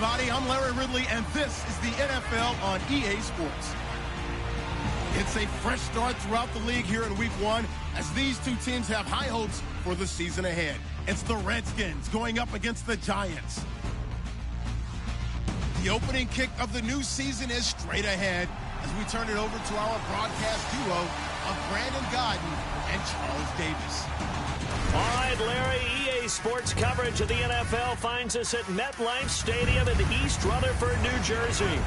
everybody. I'm Larry Ridley, and this is the NFL on EA Sports. It's a fresh start throughout the league here in Week 1 as these two teams have high hopes for the season ahead. It's the Redskins going up against the Giants. The opening kick of the new season is straight ahead as we turn it over to our broadcast duo of Brandon Godden and Charles Davis. All right, Larry, EA Sports coverage of the NFL finds us at MetLife Stadium in East Rutherford, New Jersey.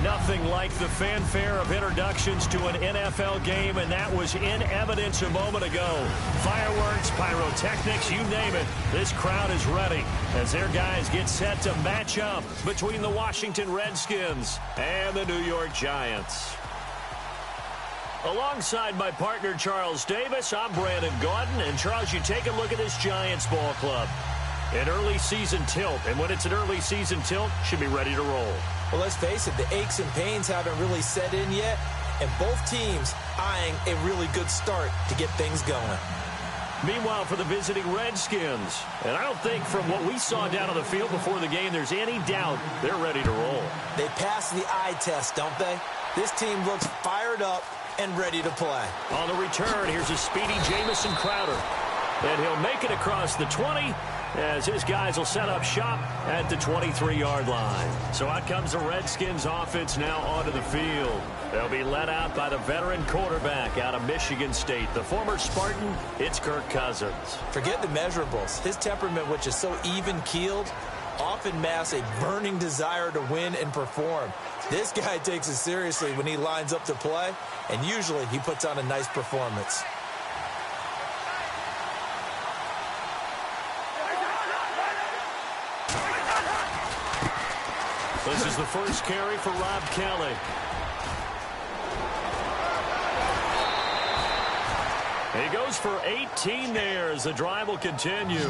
Nothing like the fanfare of introductions to an NFL game, and that was in evidence a moment ago. Fireworks, pyrotechnics, you name it. This crowd is ready as their guys get set to match up between the Washington Redskins and the New York Giants. Alongside my partner, Charles Davis, I'm Brandon Gaudin. And, Charles, you take a look at this Giants ball club. An early season tilt, and when it's an early season tilt, should be ready to roll. Well, let's face it, the aches and pains haven't really set in yet, and both teams eyeing a really good start to get things going. Meanwhile, for the visiting Redskins, and I don't think from what we saw down on the field before the game there's any doubt they're ready to roll. They passed the eye test, don't they? This team looks fired up and ready to play. On the return, here's a speedy Jamison Crowder. And he'll make it across the 20 as his guys will set up shop at the 23-yard line. So out comes the Redskins offense now onto the field. They'll be led out by the veteran quarterback out of Michigan State. The former Spartan, it's Kirk Cousins. Forget the measurables. His temperament, which is so even-keeled, often masks a burning desire to win and perform. This guy takes it seriously when he lines up to play, and usually he puts on a nice performance. This is the first carry for Rob Kelly. He goes for 18 there as the drive will continue.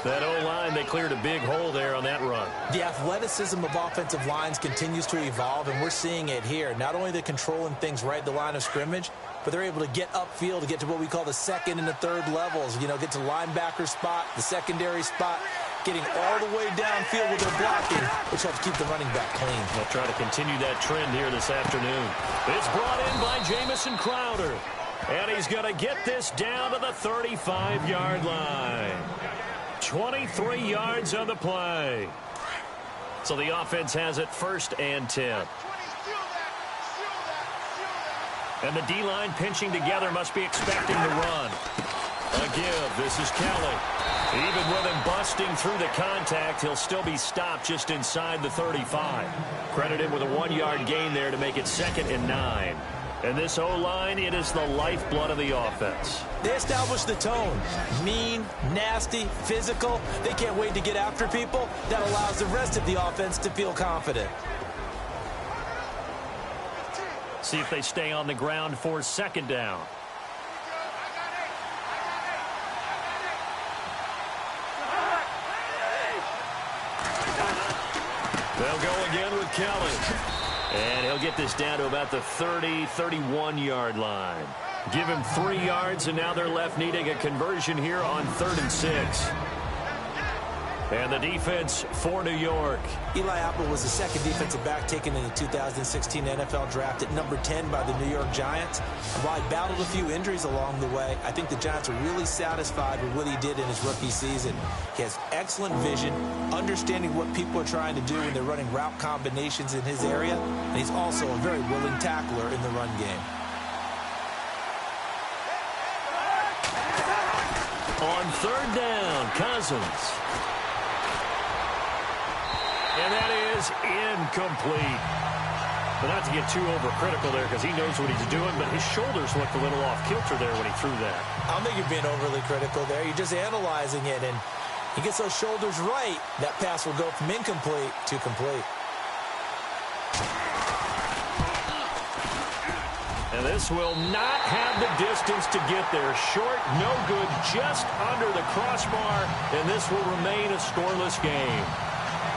That O-line, they cleared a big hole there on that run. The athleticism of offensive lines continues to evolve, and we're seeing it here. Not only they're controlling things right at the line of scrimmage, but they're able to get upfield to get to what we call the second and the third levels. You know, get to linebacker spot, the secondary spot, getting all the way downfield with their blocking, which helps keep the running back clean. They'll try to continue that trend here this afternoon. It's brought in by Jamison Crowder, and he's going to get this down to the 35-yard line. 23 yards on the play. So the offense has it 1st and 10. And the D-line pinching together must be expecting the run. A give. This is Kelly. Even with him busting through the contact, he'll still be stopped just inside the 35. Credit him with a 1-yard gain there to make it 2nd and 9. And this O-line, it is the lifeblood of the offense. They establish the tone. Mean, nasty, physical. They can't wait to get after people. That allows the rest of the offense to feel confident. See if they stay on the ground for 2nd down. They'll go again with Kelly. And he'll get this down to about the 30, 31-yard line. Give him 3 yards, and now they're left needing a conversion here on 3rd and 6. And the defense for New York. Eli Apple was the second defensive back taken in the 2016 NFL draft at number 10 by the New York Giants. And while he battled a few injuries along the way, I think the Giants are really satisfied with what he did in his rookie season. He has excellent vision, understanding what people are trying to do when they're running route combinations in his area, and he's also a very willing tackler in the run game. On 3rd down, Cousins. And that is incomplete. But not to get too overcritical there because he knows what he's doing, but his shoulders looked a little off kilter there when he threw that. I don't think you're being overly critical there. You're just analyzing it, and he gets those shoulders right. That pass will go from incomplete to complete. And this will not have the distance to get there. Short, no good, just under the crossbar, and this will remain a scoreless game.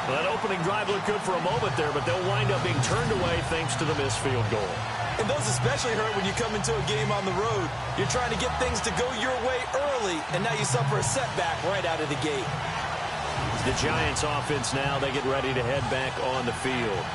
Well, that opening drive looked good for a moment there, but they'll wind up being turned away thanks to the missed field goal. And those especially hurt when you come into a game on the road. You're trying to get things to go your way early, and now you suffer a setback right out of the gate. The Giants offense now, they get ready to head back on the field.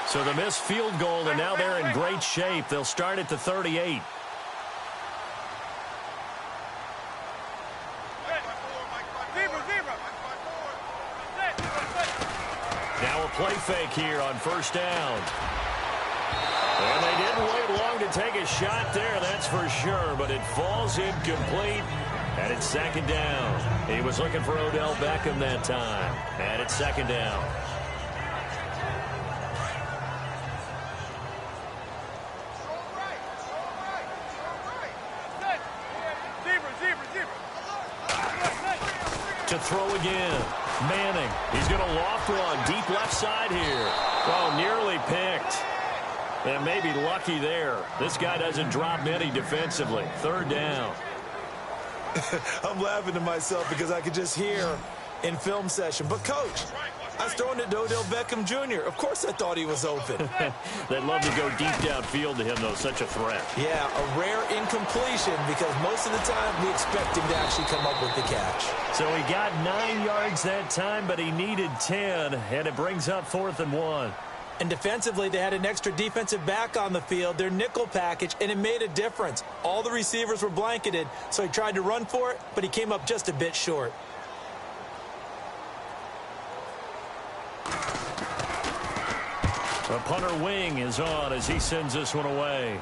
So the missed field goal, and now they're in great shape. They'll start at the 38. Now a play fake here on first down. And they didn't wait long to take a shot there, that's for sure, but it falls incomplete, and it's second down. He was looking for Odell Beckham that time, and it's second down. To throw again. Manning. He's going to loft one deep left side here. Oh, nearly picked. And maybe lucky there. This guy doesn't drop many defensively. Third down. I'm laughing to myself because I could just hear in film session. But, Coach, I was throwing it to Odell Beckham Jr. Of course I thought he was open. They'd love to go deep downfield to him, though. Such a threat. Yeah, a rare incompletion because most of the time we expect him to actually come up with the catch. So he got 9 yards that time, but he needed 10, and it brings up 4th and 1. And defensively, they had an extra defensive back on the field, their nickel package, and it made a difference. All the receivers were blanketed, so he tried to run for it, but he came up just a bit short. The punter wing is on as he sends this one away.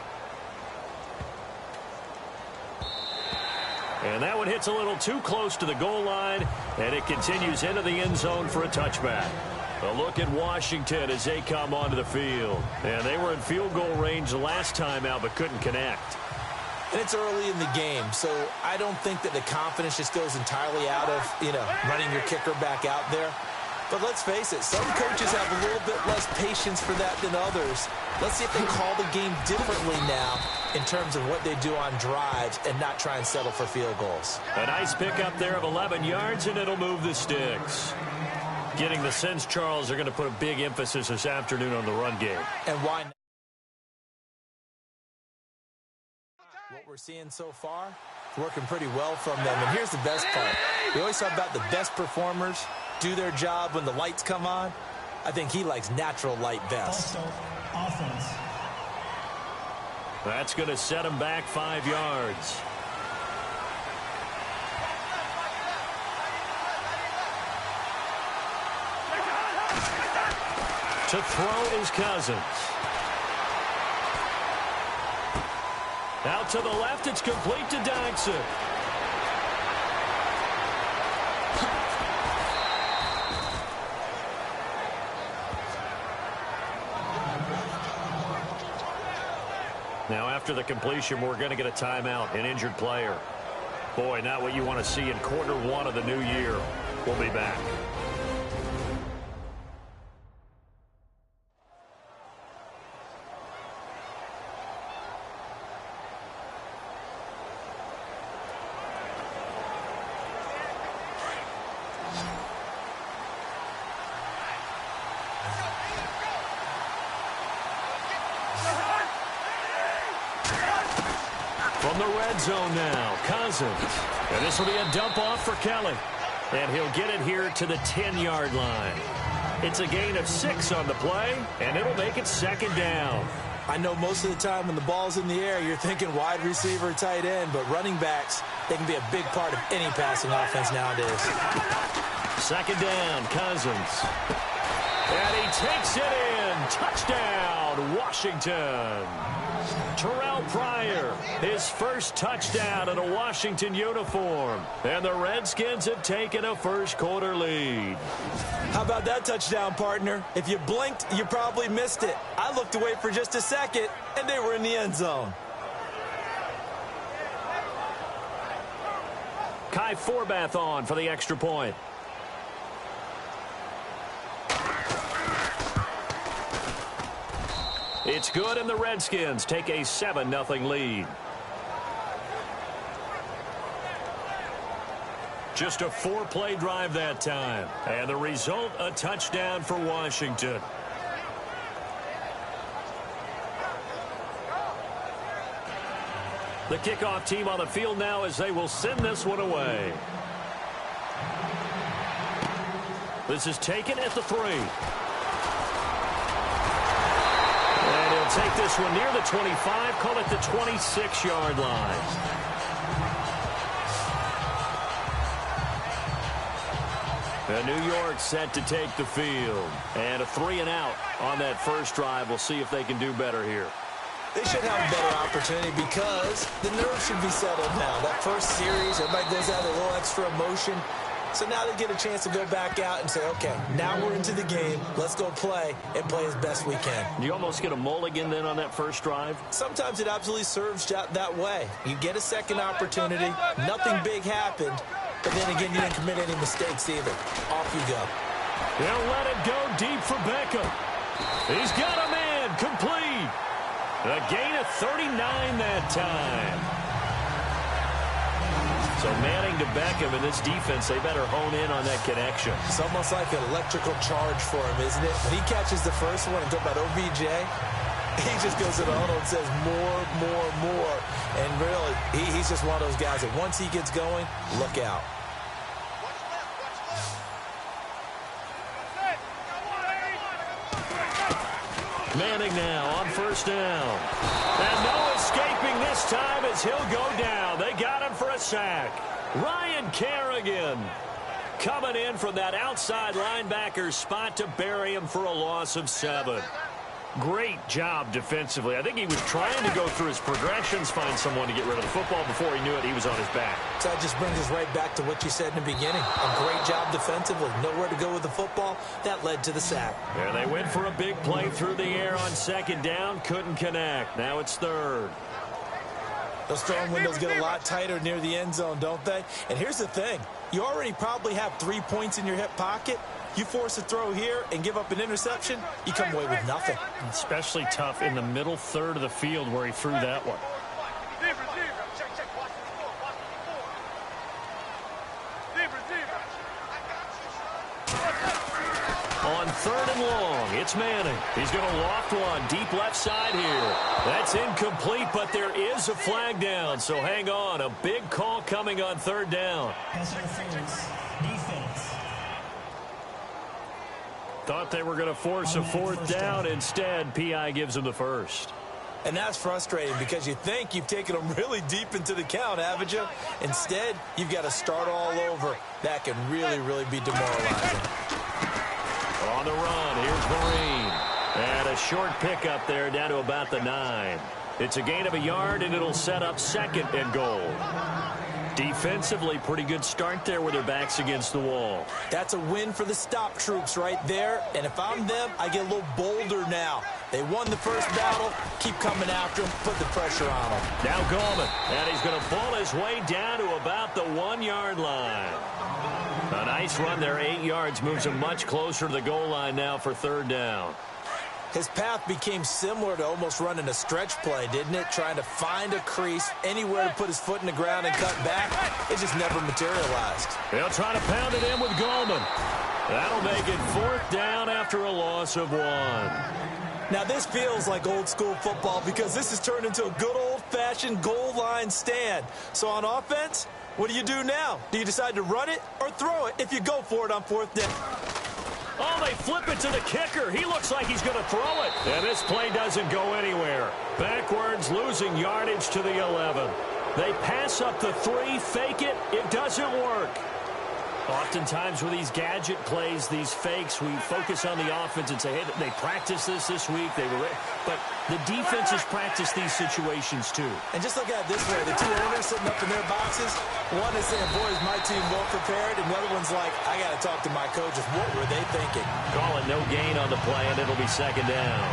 And that one hits a little too close to the goal line, and it continues into the end zone for a touchback. A look at Washington as they come onto the field. And they were in field goal range the last time out but couldn't connect. And it's early in the game, so I don't think that the confidence just goes entirely out of, running your kicker back out there. But let's face it, some coaches have a little bit less patience for that than others. Let's see if they call the game differently now in terms of what they do on drives and not try and settle for field goals. A nice pickup there of 11 yards, and it'll move the sticks. Getting the sense, Charles, are going to put a big emphasis this afternoon on the run game. And why not? What we're seeing so far, working pretty well from them. And here's the best part. We always talk about the best performers do their job when the lights come on. I think he likes natural light best. Also, offense. That's going to set him back 5 yards. To throw is Cousins. Out to the left, it's complete to Dodson. Now, after the completion, we're going to get a timeout, an injured player. Boy, not what you want to see in quarter one of the new year. We'll be back. From the red zone now, Cousins. And this will be a dump off for Kelly. And he'll get it here to the 10-yard line. It's a gain of 6 on the play, and it'll make it second down. I know most of the time when the ball's in the air, you're thinking wide receiver, tight end, but running backs, they can be a big part of any passing offense nowadays. Second down, Cousins. And he takes it in. Touchdown, Washington. Terrell Pryor, his first touchdown in a Washington uniform. And the Redskins have taken a first-quarter lead. How about that touchdown, partner? If you blinked, you probably missed it. I looked away for just a second, and they were in the end zone. Kai Forbath on for the extra point. It's good, and the Redskins take a 7-0 lead. Just a 4-play drive that time. And the result, a touchdown for Washington. The kickoff team on the field now as they will send this one away. This is taken at the 3. And he'll take this one near the 25, call it the 26-yard line. And New York set to take the field. And a 3-and-out on that first drive. We'll see if they can do better here. They should have a better opportunity because the nerves should be settled now. That first series, everybody goes out a little extra emotion. So now they get a chance to go back out and say, okay, now we're into the game. Let's go play and play as best we can. You almost get a mulligan then on that first drive? Sometimes it absolutely serves that way. You get a second opportunity. Nothing big happened. But then again, you didn't commit any mistakes either. Off you go. They'll let it go deep for Beckham. He's got a man complete. A gain of 39 that time. So Manning to Beckham in this defense, they better hone in on that connection. It's almost like an electrical charge for him, isn't it? When he catches the first one and talk about OBJ, he just goes to the huddle and says more. And really, he's just one of those guys that once he gets going, look out. Manning now on first down. And no escaping this time as he'll go down. They got him for a sack. Ryan Kerrigan coming in from that outside linebacker spot to bury him for a loss of 7. Great job defensively. I think he was trying to go through his progressions, find someone to get rid of the football. Before he knew it, he was on his back. So that just brings us right back to what you said in the beginning. A great job defensively. Nowhere to go with the football. That led to the sack. There they went for a big play through the air on second down. Couldn't connect. Now it's third. Those throwing windows get a lot tighter near the end zone, don't they? And here's the thing. You already probably have 3 points in your hip pocket. You force a throw here and give up an interception, you come away with nothing. Especially tough in the middle third of the field where he threw that one. On third and long, it's Manning. He's going to loft one deep left side here. That's incomplete, but there is a flag down, so hang on. A big call coming on third down. Defense. Thought they were going to force a fourth down. Instead, P.I. gives them the first. And that's frustrating because you think you've taken them really deep into the count, haven't you? Instead, you've got to start all over. That can really be demoralizing. On the run, here's Marine. And a short pickup there down to about the 9. It's a gain of a yard, and it'll set up second and goal. Defensively, pretty good start there with their backs against the wall. That's a win for the stop troops right there. And if I'm them, I get a little bolder now. They won the first battle. Keep coming after them. Put the pressure on them. Now Gallman. And he's going to pull his way down to about the 1-yard line. A nice run there, 8 yards. Moves him much closer to the goal line now for third down. His path became similar to almost running a stretch play, didn't it? Trying to find a crease, anywhere to put his foot in the ground and cut back. It just never materialized. They'll try to pound it in with Gallman. That'll make it fourth down after a loss of 1. Now, this feels like old-school football because this has turned into a good old-fashioned goal line stand. So on offense, what do you do now? Do you decide to run it or throw it if you go for it on fourth down? Oh, they flip it to the kicker. He looks like he's going to throw it. And this play doesn't go anywhere. Backwards, losing yardage to the 11. They pass up the 3, fake it. It doesn't work. Oftentimes with these gadget plays, these fakes, we focus on the offense and say, hey, they practiced this week. But the defense has practiced these situations too. And just look at it this way. The two owners sitting up in their boxes, one is saying, boy, is my team well prepared, and the other one's like, I got to talk to my coaches. What were they thinking? Call it no gain on the play, and it'll be second down.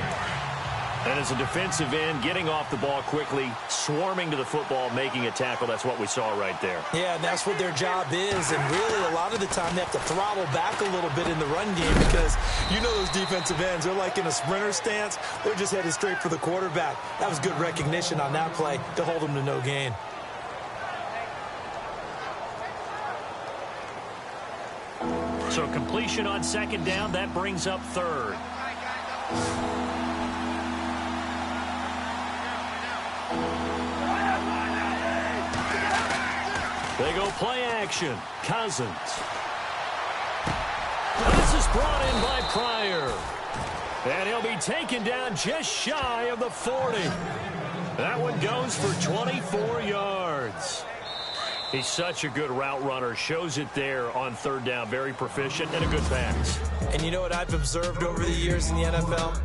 And as a defensive end, getting off the ball quickly, swarming to the football, making a tackle, that's what we saw right there. Yeah, and that's what their job is. And really, a lot of the time, they have to throttle back a little bit in the run game because you know those defensive ends, they're like in a sprinter stance. They're just headed straight for the quarterback. That was good recognition on that play to hold them to no gain. So completion on second down, that brings up third. They go play action. Cousins. This is brought in by Pryor. And he'll be taken down just shy of the 40. That one goes for 24 yards. He's such a good route runner. Shows it there on third down. Very proficient and a good pass. And you know what I've observed over the years in the NFL?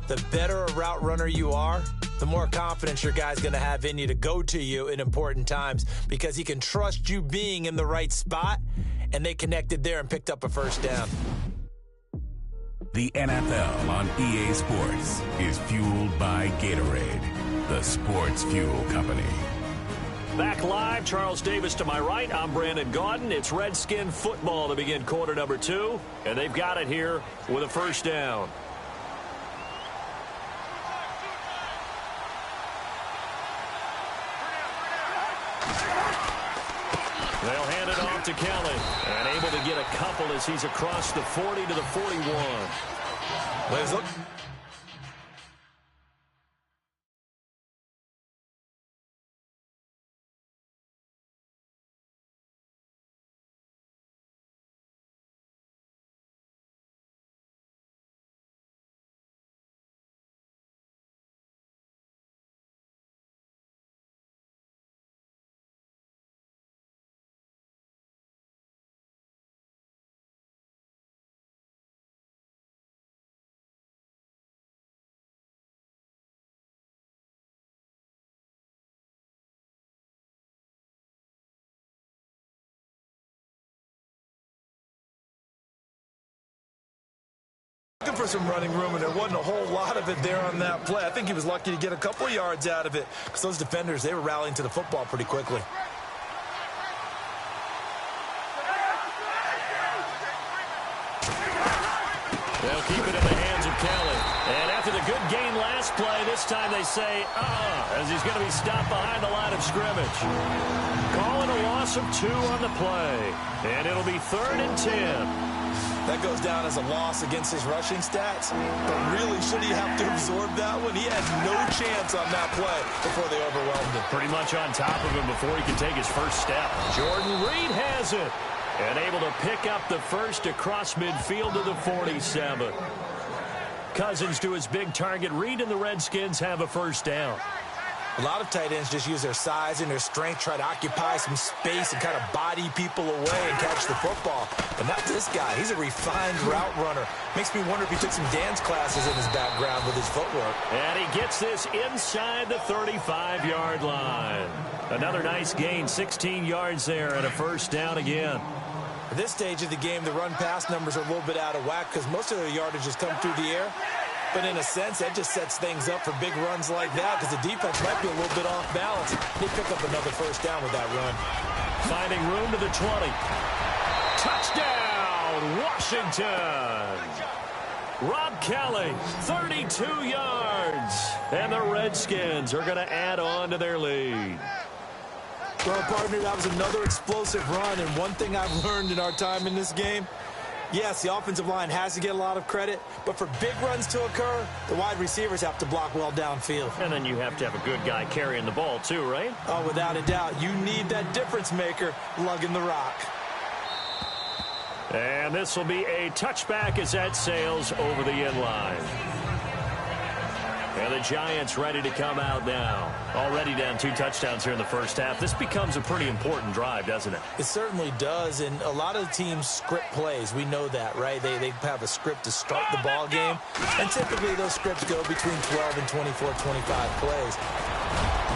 The better a route runner you are, the more confidence your guy's going to have in you to go to you in important times because he can trust you being in the right spot, and they connected there and picked up a first down. The NFL on EA Sports is fueled by Gatorade, the sports fuel company. Back live, Charles Davis to my right. I'm Brandon Gaudin. It's Redskin football to begin quarter number 2, and they've got it here with a first down. They'll hand it off to Kelly, and able to get a couple as he's across the 40 to the 41. Let's look. Looking for some running room, and there wasn't a whole lot of it there on that play. I think he was lucky to get a couple of yards out of it because those defenders, they were rallying to the football pretty quickly. They'll keep it in the hands of Kelly. And after the good gain last play, this time they say, as he's going to be stopped behind the line of scrimmage. Calling a loss of 2 on the play. And it'll be 3rd and 10. That goes down as a loss against his rushing stats. But really, should he have to absorb that one? He had no chance on that play before they overwhelmed him. Pretty much on top of him before he could take his first step. Jordan Reed has it. And able to pick up the first across midfield to the 47. Cousins to his big target. Reed and the Redskins have a first down. A lot of tight ends just use their size and their strength, try to occupy some space and kind of body people away and catch the football. But not this guy. He's a refined route runner. Makes me wonder if he took some dance classes in his background with his footwork. And he gets this inside the 35-yard line. Another nice gain, 16 yards there and a first down again. At this stage of the game, the run-pass numbers are a little bit out of whack because most of their yardage has come through the air. But in a sense, that just sets things up for big runs like that because the defense might be a little bit off balance. They pick up another first down with that run. Finding room to the 20. Touchdown, Washington! Rob Kelly, 32 yards. And the Redskins are going to add on to their lead. Well, partner, that was another explosive run. And one thing I've learned in our time in this game, yes, the offensive line has to get a lot of credit, but for big runs to occur, the wide receivers have to block well downfield. And then you have to have a good guy carrying the ball too, right? Oh, without a doubt. You need that difference maker lugging the rock. And this will be a touchback as that sails over the end line. And the Giants ready to come out now. Already down 2 touchdowns here in the first half. This becomes a pretty important drive, doesn't it? It certainly does, and a lot of teams script plays. We know that, right? They have a script to start the ball game, and typically those scripts go between 12 and 24, 25 plays.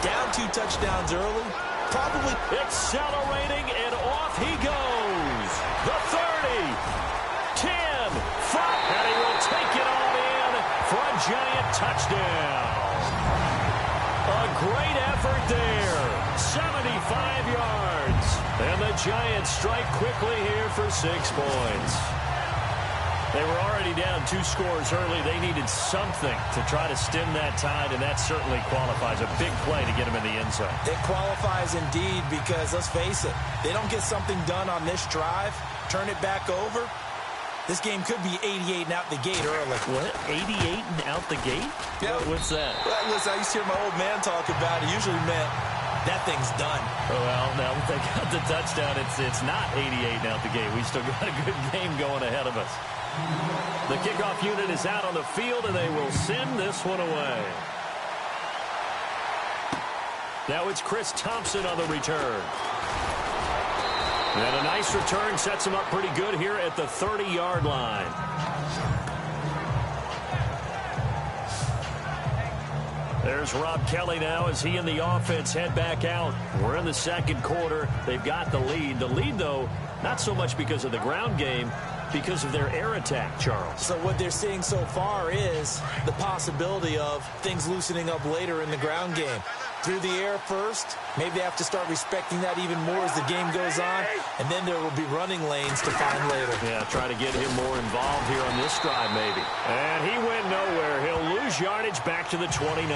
Down 2 touchdowns early, probably accelerating, and off he goes. The 30, 10, 5, and he will take it all in for a Giant touchdown. A great effort there. 75 yards. And the Giants strike quickly here for 6 points. They were already down 2 scores early. They needed something to try to stem that tide, and that certainly qualifies. A big play to get them in the end zone. It qualifies indeed because, let's face it, they don't get something done on this drive, turn it back over, this game could be 88 and out the gate early. What? 88 and out the gate? Yeah. What's that? Well, listen, I used to hear my old man talk about it. Usually meant that thing's done. Well, now that they got the touchdown, it's not 88 and out the gate. We still got a good game going ahead of us. The kickoff unit is out on the field, and they will send this one away. Now it's Chris Thompson on the return. And a nice return sets him up pretty good here at the 30-yard line. There's Rob Kelly now as he and the offense head back out. We're in the second quarter. They've got the lead. The lead, though, not so much because of the ground game, because of their air attack, Charles. So what they're seeing so far is the possibility of things loosening up later in the ground game. Through the air first, maybe they have to start respecting that even more as the game goes on, and then there will be running lanes to find later. Yeah, try to get him more involved here on this drive maybe. And he went nowhere. He'll lose yardage back to the 29.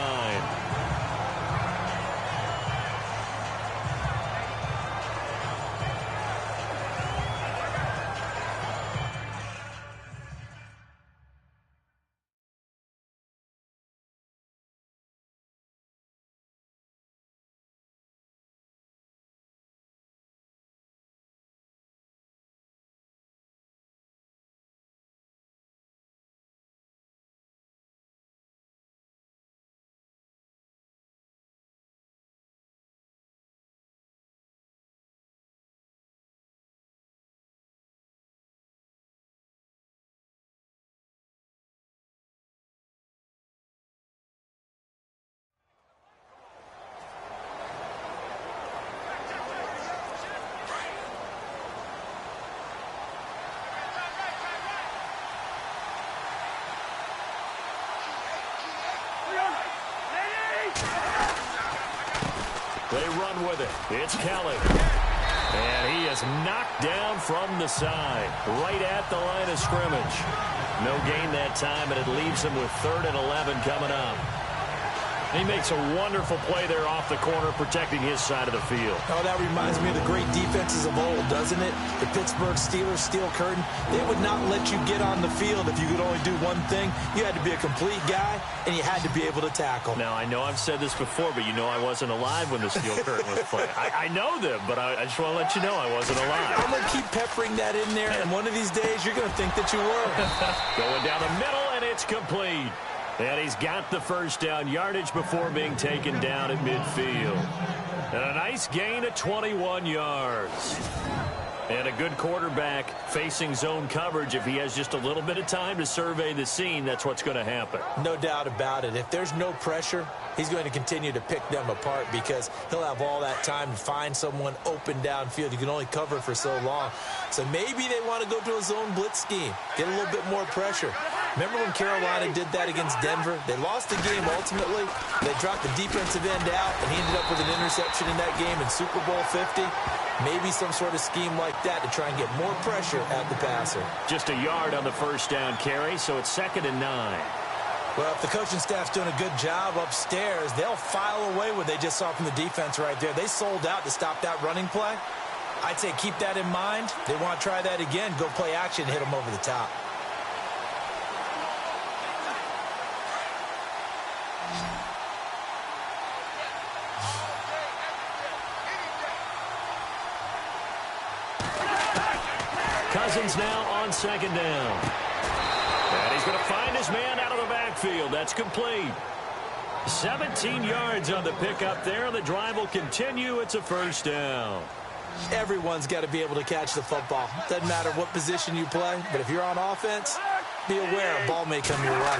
They run with it. It's Kelly. And he is knocked down from the side, right at the line of scrimmage. No gain that time, and it leaves him with 3rd and 11 coming up. He makes a wonderful play there off the corner, protecting his side of the field. Oh, that reminds me of the great defenses of old, doesn't it? The Pittsburgh Steelers, steel curtain. They would not let you get on the field if you could only do one thing. You had to be a complete guy, and you had to be able to tackle. Now, I know I've said this before, but you know I wasn't alive when the steel curtain was playing. I know them, but I just want to let you know I wasn't alive. I'm going to keep peppering that in there, and one of these days you're going to think that you were. Going down the middle, and it's complete. And he's got the first down yardage before being taken down at midfield. And a nice gain of 21 yards. And a good quarterback facing zone coverage. If he has just a little bit of time to survey the scene, that's what's going to happen. No doubt about it. If there's no pressure, he's going to continue to pick them apart because he'll have all that time to find someone open downfield. You can only cover for so long. So maybe they want to go to a zone blitz scheme, get a little bit more pressure. Remember when Carolina did that against Denver? They lost the game ultimately. They dropped the defensive end out, and he ended up with an interception in that game in Super Bowl 50. Maybe some sort of scheme like that to try and get more pressure at the passer. Just a yard on the first down carry, so it's 2nd and 9. Well, if the coaching staff's doing a good job upstairs, they'll file away what they just saw from the defense right there. They sold out to stop that running play. I'd say keep that in mind. They want to try that again, go play action, hit them over the top. Cousins now on 2nd down. And he's going to find his man out of the backfield. That's complete. 17 yards on the pickup there. The drive will continue. It's a first down. Everyone's got to be able to catch the football. Doesn't matter what position you play, but if you're on offense, be aware a ball may come your way.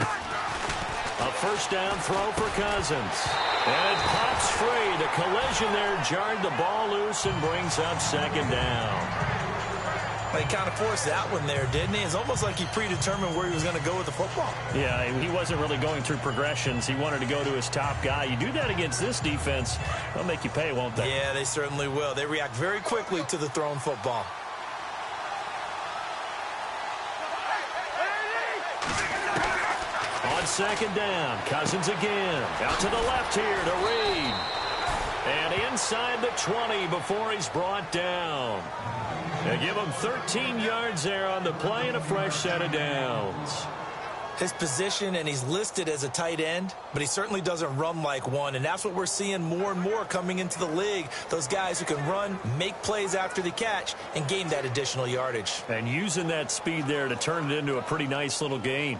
A first down throw for Cousins. And it pops free. The collision there jarred the ball loose and brings up 2nd down. He kind of forced that one there, didn't he? It's almost like he predetermined where he was going to go with the football. Yeah, he wasn't really going through progressions. He wanted to go to his top guy. You do that against this defense, they'll make you pay, won't they? Yeah, they certainly will. They react very quickly to the thrown football. On second down, Cousins again. Out to the left here to Reed. And inside the 20 before he's brought down. They give him 13 yards there on the play and a fresh set of downs. His position, and he's listed as a tight end, but he certainly doesn't run like one, and that's what we're seeing more and more coming into the league. Those guys who can run, make plays after the catch, and gain that additional yardage. And using that speed there to turn it into a pretty nice little gain.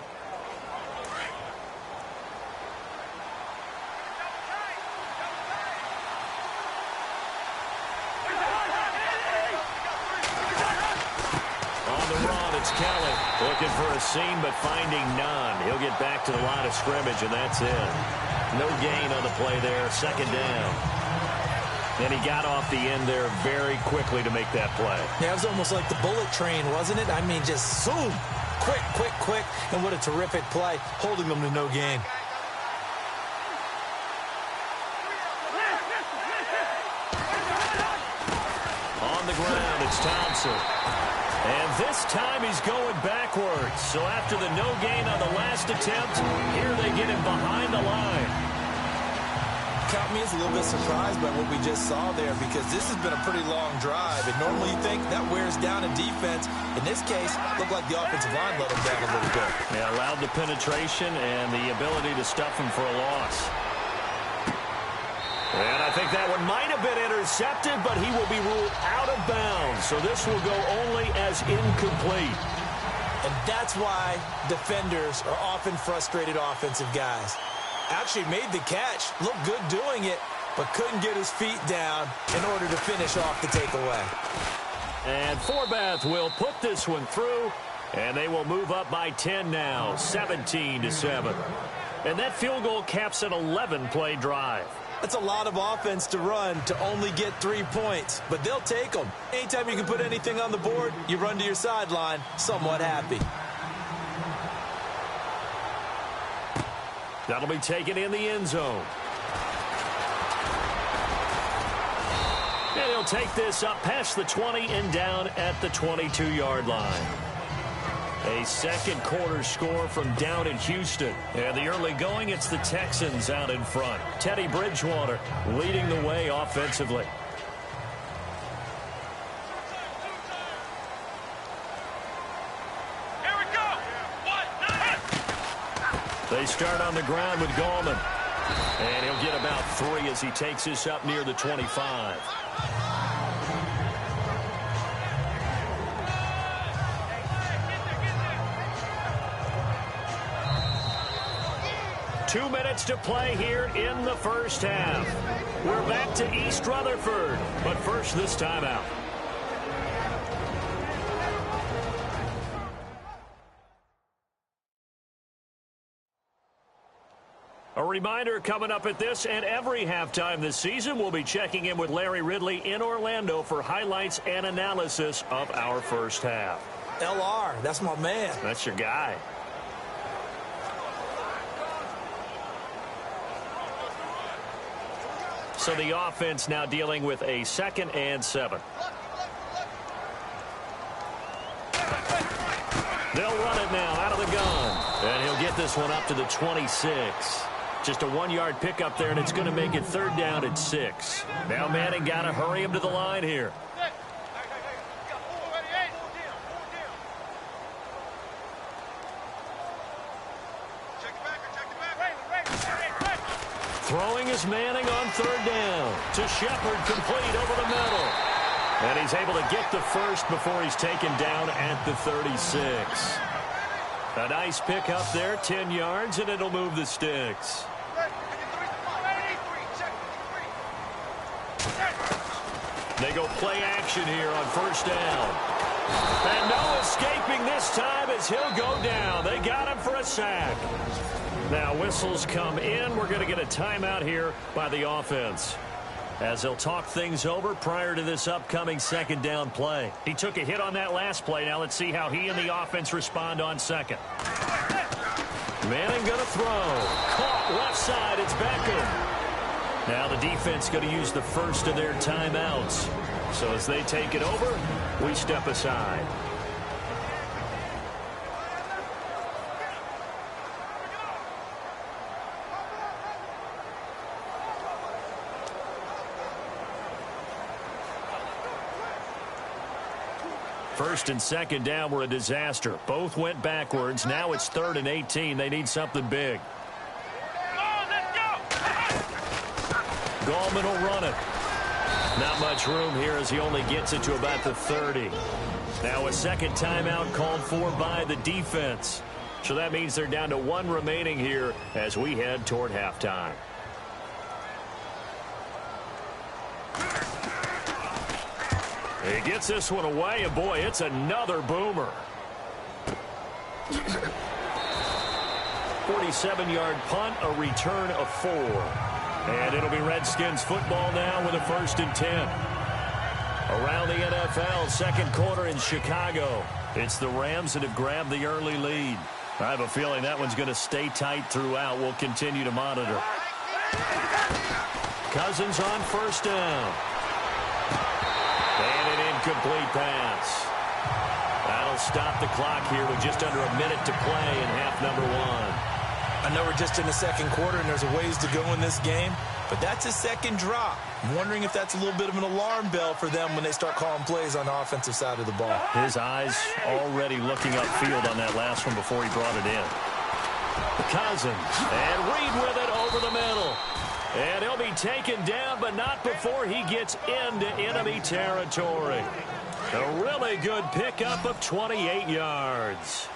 Looking for a seam, but finding none. He'll get back to the line of scrimmage, and that's it. No gain on the play there, second down. And he got off the end there very quickly to make that play. Yeah, it was almost like the bullet train, wasn't it? I mean, just zoom. Quick, quick, quick. And what a terrific play, holding them to no gain. On the ground, it's Thompson. And this time he's going backwards. So after the no gain on the last attempt, here they get him behind the line. Count me as a little bit surprised by what we just saw there, because this has been a pretty long drive. And normally you think that wears down a defense. In this case, looked like the offensive line let him down a little bit. Yeah, allowed the penetration and the ability to stuff him for a loss. And I think that one might have been intercepted, but he will be ruled out of bounds. So this will go only as incomplete. And that's why defenders are often frustrated offensive guys. Actually made the catch, looked good doing it, but couldn't get his feet down in order to finish off the takeaway. And Forbath will put this one through, and they will move up by 10 now, 17-7. And that field goal caps an 11-play drive. That's a lot of offense to run to only get 3 points, but they'll take them. Anytime you can put anything on the board, you run to your sideline somewhat happy. That'll be taken in the end zone. And he'll take this up past the 20 and down at the 22-yard line. A second quarter score from down in Houston. And the early going, it's the Texans out in front. Teddy Bridgewater leading the way offensively. Here we go. They start on the ground with Gallman. And he'll get about 3 as he takes this up near the 25. 2 minutes to play here in the first half. We're back to East Rutherford, but first this timeout. A reminder coming up at this and every halftime this season, we'll be checking in with Larry Ridley in Orlando for highlights and analysis of our first half. LR, that's my man. That's your guy. So the offense now dealing with a 2nd and 7. They'll run it now out of the gun. And he'll get this one up to the 26. Just a 1-yard pickup there, and it's going to make it 3rd down at 6. Now Manning got to hurry him to the line here. Throwing is Manning on 3rd down. To Shepard, complete over the middle. And he's able to get the first before he's taken down at the 36. A nice pickup there, 10 yards, and it'll move the sticks. They go play action here on 1st down. And no escaping this time as he'll go down. They got him for a sack. Now whistles come in. We're going to get a timeout here by the offense. as they'll talk things over prior to this upcoming second down play. He took a hit on that last play. Now let's see how he and the offense respond on second. Manning going to throw. Caught left side. It's Beckham. Now the defense going to use the first of their timeouts. So as they take it over, we step aside. First and second down were a disaster. Both went backwards. Now it's 3rd and 18. They need something big. Gallman will run it. Not much room here as he only gets it to about the 30. Now a second timeout called for by the defense. So that means they're down to 1 remaining here as we head toward halftime. He gets this one away, and boy, it's another boomer. 47-yard punt, a return of 4. And it'll be Redskins football now with a 1st and 10. Around the NFL, second quarter in Chicago. It's the Rams that have grabbed the early lead. I have a feeling that one's going to stay tight throughout. We'll continue to monitor. Cousins on first down. And an incomplete pass. That'll stop the clock here with just under a minute to play in half number 1. I know we're just in the second quarter and there's a ways to go in this game, but that's his second drop. I'm wondering if that's a little bit of an alarm bell for them when they start calling plays on the offensive side of the ball. His eyes already looking upfield on that last one before he brought it in. Cousins, and Reed with it over the middle. And he'll be taken down, but not before he gets into enemy territory. A really good pickup of 28 yards.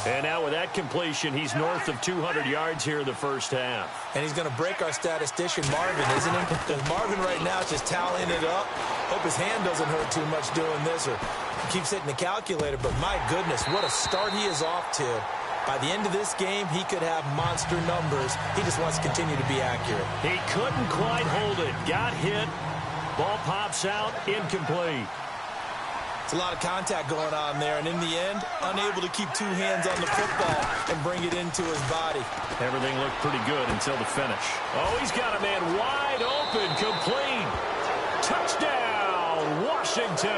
And now with that completion, he's north of 200 yards here in the first half. And he's going to break our statistician, Marvin, isn't he? Because Marvin right now is just tallying it up. Hope his hand doesn't hurt too much doing this, or he keeps hitting the calculator. But my goodness, what a start he is off to. By the end of this game, he could have monster numbers. He just wants to continue to be accurate. He couldn't quite hold it. Got hit. Ball pops out. Incomplete. It's a lot of contact going on there, and in the end, unable to keep 2 hands on the football and bring it into his body. Everything looked pretty good until the finish. Oh, he's got a man wide open, complete. Touchdown, Washington.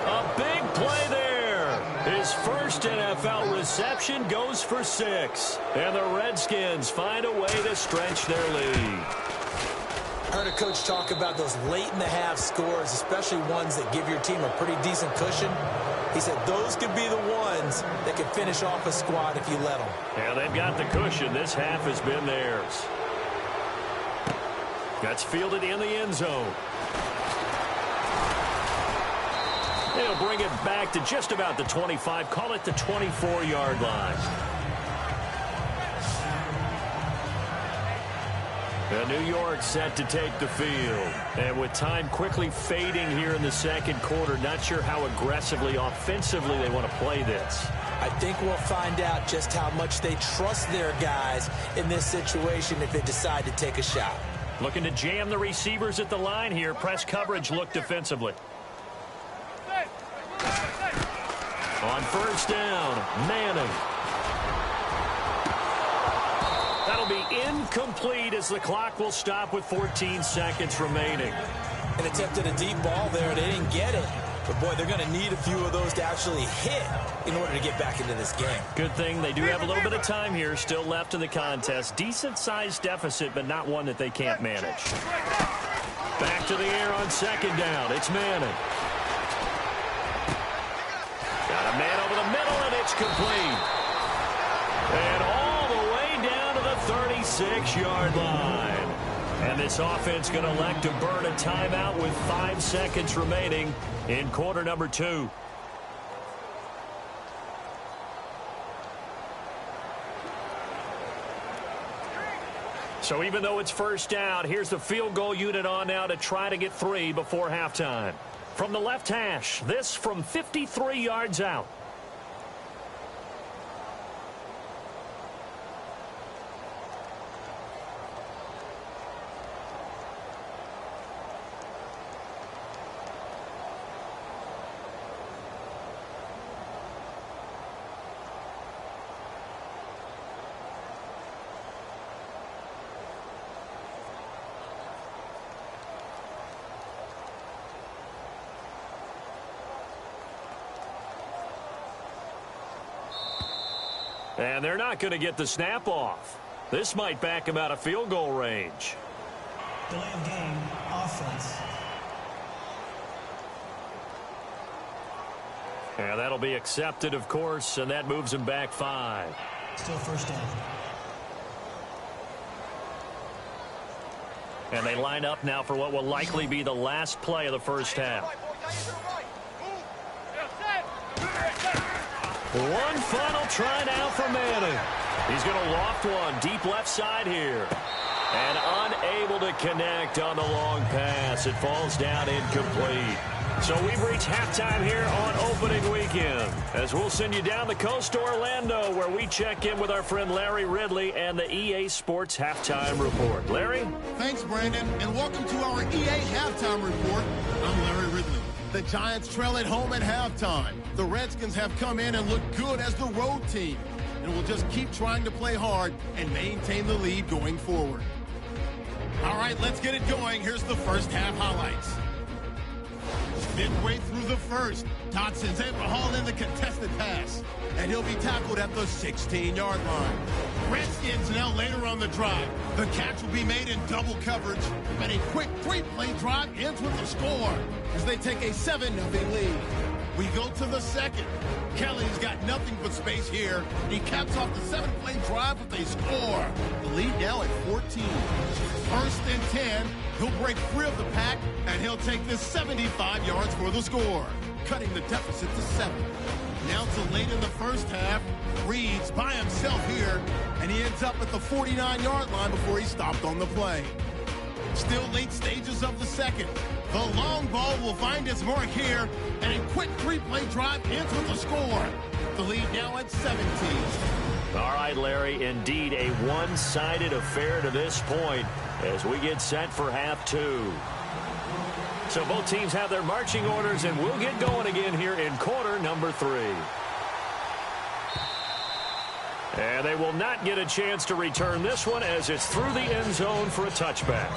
A big play there. His first NFL reception goes for 6. And the Redskins find a way to stretch their lead. I heard a coach talk about those late-in-the-half scores, especially ones that give your team a pretty decent cushion. He said those could be the ones that could finish off a squad if you let them. Yeah, they've got the cushion. This half has been theirs. That's fielded in the end zone. They'll bring it back to just about the 25. Call it the 24-yard line. New York set to take the field. And with time quickly fading here in the second quarter, not sure how aggressively, offensively they want to play this. I think we'll find out just how much they trust their guys in this situation if they decide to take a shot. Looking to jam the receivers at the line here. Press coverage look defensively. On first down, Manning. That'll be incomplete as the clock will stop with 14 seconds remaining. An attempt at a deep ball there. They didn't get it. But, boy, they're going to need a few of those to actually hit in order to get back into this game. Good thing they do have a little bit of time here still left in the contest. Decent-sized deficit, but not one that they can't manage. Back to the air on second down. It's Manning. Got a man over the middle, and it's complete. And all the way down to the 36-yard line. And this offense going to elect to burn a timeout with 5 seconds remaining in quarter number 2. So even though it's first down, here's the field goal unit on now to try to get 3 before halftime. From the left hash, this from 53 yards out. And they're not going to get the snap off. This might back him out of field goal range. Delay of game, offense. And that'll be accepted, of course, and that moves him back 5. Still first down. And they line up now for what will likely be the last play of the first half. One final try now for Manning. He's going to loft one deep left side here. And unable to connect on the long pass. It falls down incomplete. So we've reached halftime here on opening weekend, as we'll send you down the coast to Orlando, where we check in with our friend Larry Ridley and the EA Sports Halftime Report. Larry? Thanks, Brandon, and welcome to our EA Halftime Report. I'm Larry Ridley. The Giants trail at home at halftime. The Redskins have come in and looked good as the road team, and will just keep trying to play hard and maintain the lead going forward. All right, let's get it going. Here's the first half highlights. Midway through the first, Dotson's able to haul in the contested pass, and he'll be tackled at the 16-yard line. Redskins now later on the drive. The catch will be made in double coverage, and a quick 3-play drive ends with a score as they take a 7-0 lead. We go to the second. Kelly's got nothing but space here. He caps off the 7-play drive with a score. The lead now at 14. First and 10. He'll break free of the pack, and he'll take this 75 yards for the score, cutting the deficit to 7. Now to late in the first half. Reed's by himself here, and he ends up at the 49-yard line before he stopped on the play. Still late stages of the second. The long ball will find its mark here, and a quick 3-play drive ends with a score. The lead now at 17. All right, Larry, indeed a one-sided affair to this point as we get set for half 2. So both teams have their marching orders, and we'll get going again here in quarter number 3. And they will not get a chance to return this one as it's through the end zone for a touchback.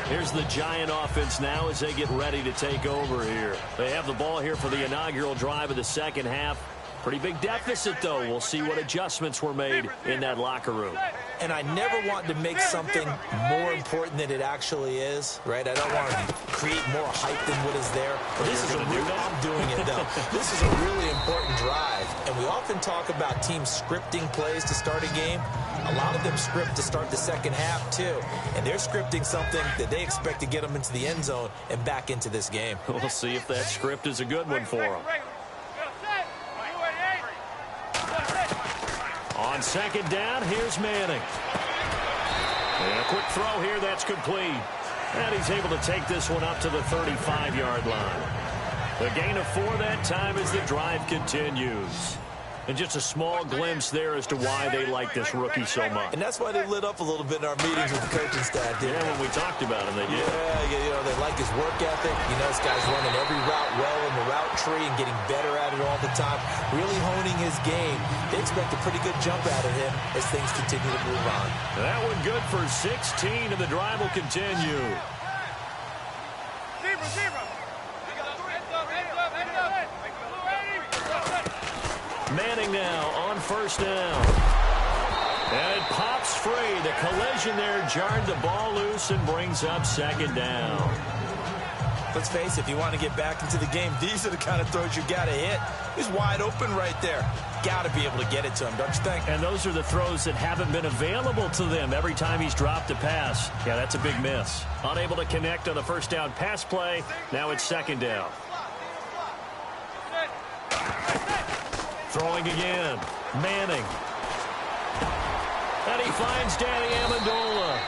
Here's the Giant offense now as they get ready to take over here. They have the ball here for the inaugural drive of the second half. Pretty big deficit, though. We'll see what adjustments were made in that locker room. And I never want to make something more important than it actually is, right? I don't want to create more hype than what is there. This is I'm doing it, though. This is a really important drive. And we often talk about teams scripting plays to start a game. A lot of them script to start the second half, too. And they're scripting something that they expect to get them into the end zone and back into this game. We'll see if that script is a good one for them. On second down, here's Manning. And a quick throw here, that's complete. And he's able to take this one up to the 35-yard line. The gain of 4 that time as the drive continues. And just a small glimpse there as to why they like this rookie so much. And that's why they lit up a little bit in our meetings with the coaching staff, didn't they? When we talked about him, they did. Yeah, you know, they like his work ethic. You know, this guy's running every route well in the route tree and getting better at it all the time, really honing his game. They expect a pretty good jump out of him as things continue to move on. That one good for 16, and the drive will continue. Manning now on first down. And it pops free. The collision there jarred the ball loose and brings up second down. Let's face it, if you want to get back into the game, these are the kind of throws you got to hit. He's wide open right there. Got to be able to get it to him, don't you think? And those are the throws that haven't been available to them every time he's dropped a pass. Yeah, that's a big miss. Unable to connect on the first down pass play. Now it's second down. Throwing again. Manning. And he finds Danny Amendola.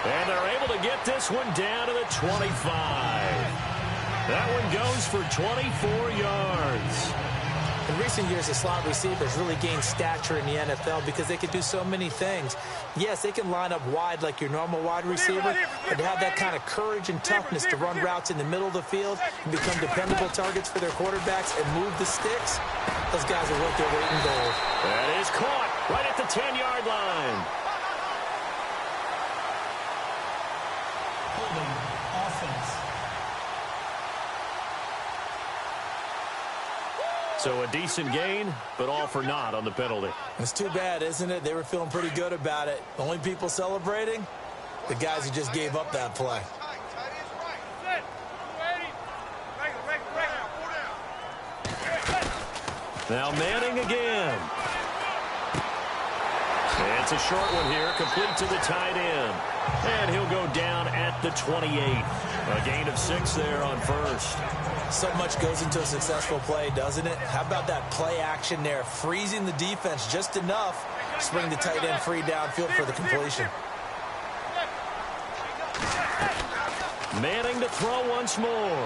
And they're able to get this one down to the 25. That one goes for 24 yards. In recent years, the slot receivers really gained stature in the NFL because they can do so many things. Yes, they can line up wide like your normal wide receiver, but to have that kind of courage and toughness to run routes in the middle of the field and become dependable targets for their quarterbacks and move the sticks, those guys are worth their weight in gold. That is caught right at the 10-yard line. Holding offense. So a decent gain, but all for naught on the penalty. It's too bad, isn't it? They were feeling pretty good about it. The only people celebrating? The guys who just gave up that play. Now Manning again. It's a short one here, complete to the tight end. And he'll go down at the 28. A gain of 6 there on first. So much goes into a successful play, doesn't it? How about that play action there, freezing the defense just enough to bring the tight end free downfield for the completion. Manning to throw once more.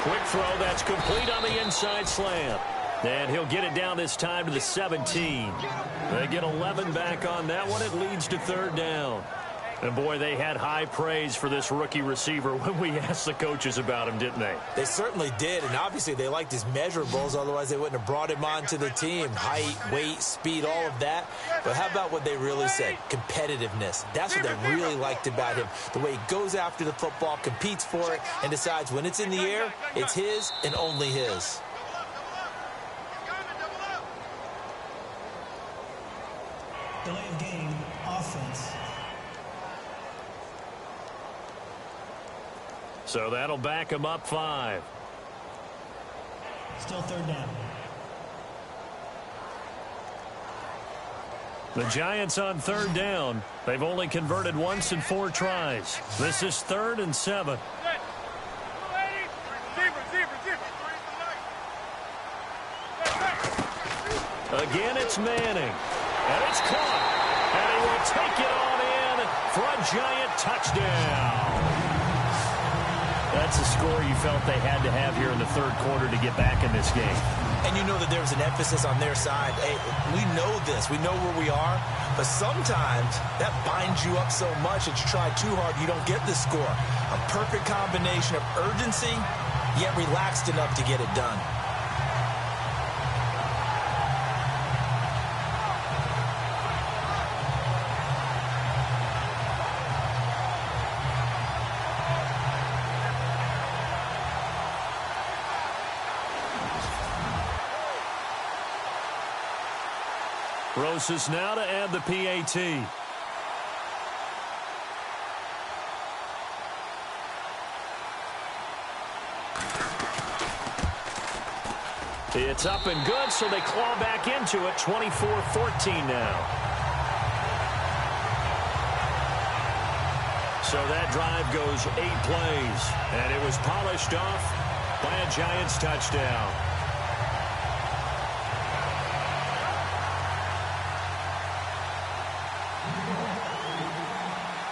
Quick throw, that's complete on the inside slant. And he'll get it down this time to the 17. They get 11 back on that one. It leads to 3rd down. And, boy, they had high praise for this rookie receiver when we asked the coaches about him, didn't they? They certainly did, and obviously they liked his measurables. Otherwise, they wouldn't have brought him onto the team. Height, weight, speed, all of that. But how about what they really said? Competitiveness. That's what they really liked about him. The way he goes after the football, competes for it, and decides when it's in the air, it's his and only his. Delay of game, offense. So that'll back him up 5. Still 3rd down. The Giants on 3rd down. They've only converted once in 4 tries. This is 3rd and 7. Again, it's Manning. And it's caught. And he will take it on in for a Giant touchdown. That's a score you felt they had to have here in the 3rd quarter to get back in this game. And you know that there's an emphasis on their side. Hey, we know this. We know where we are. But sometimes that binds you up so much that you try too hard, you don't get the score. A perfect combination of urgency, yet relaxed enough to get it done. Rosas now to add the PAT. It's up and good, so they claw back into it. 24-14 now. So that drive goes 8 plays, and it was polished off by a Giants touchdown.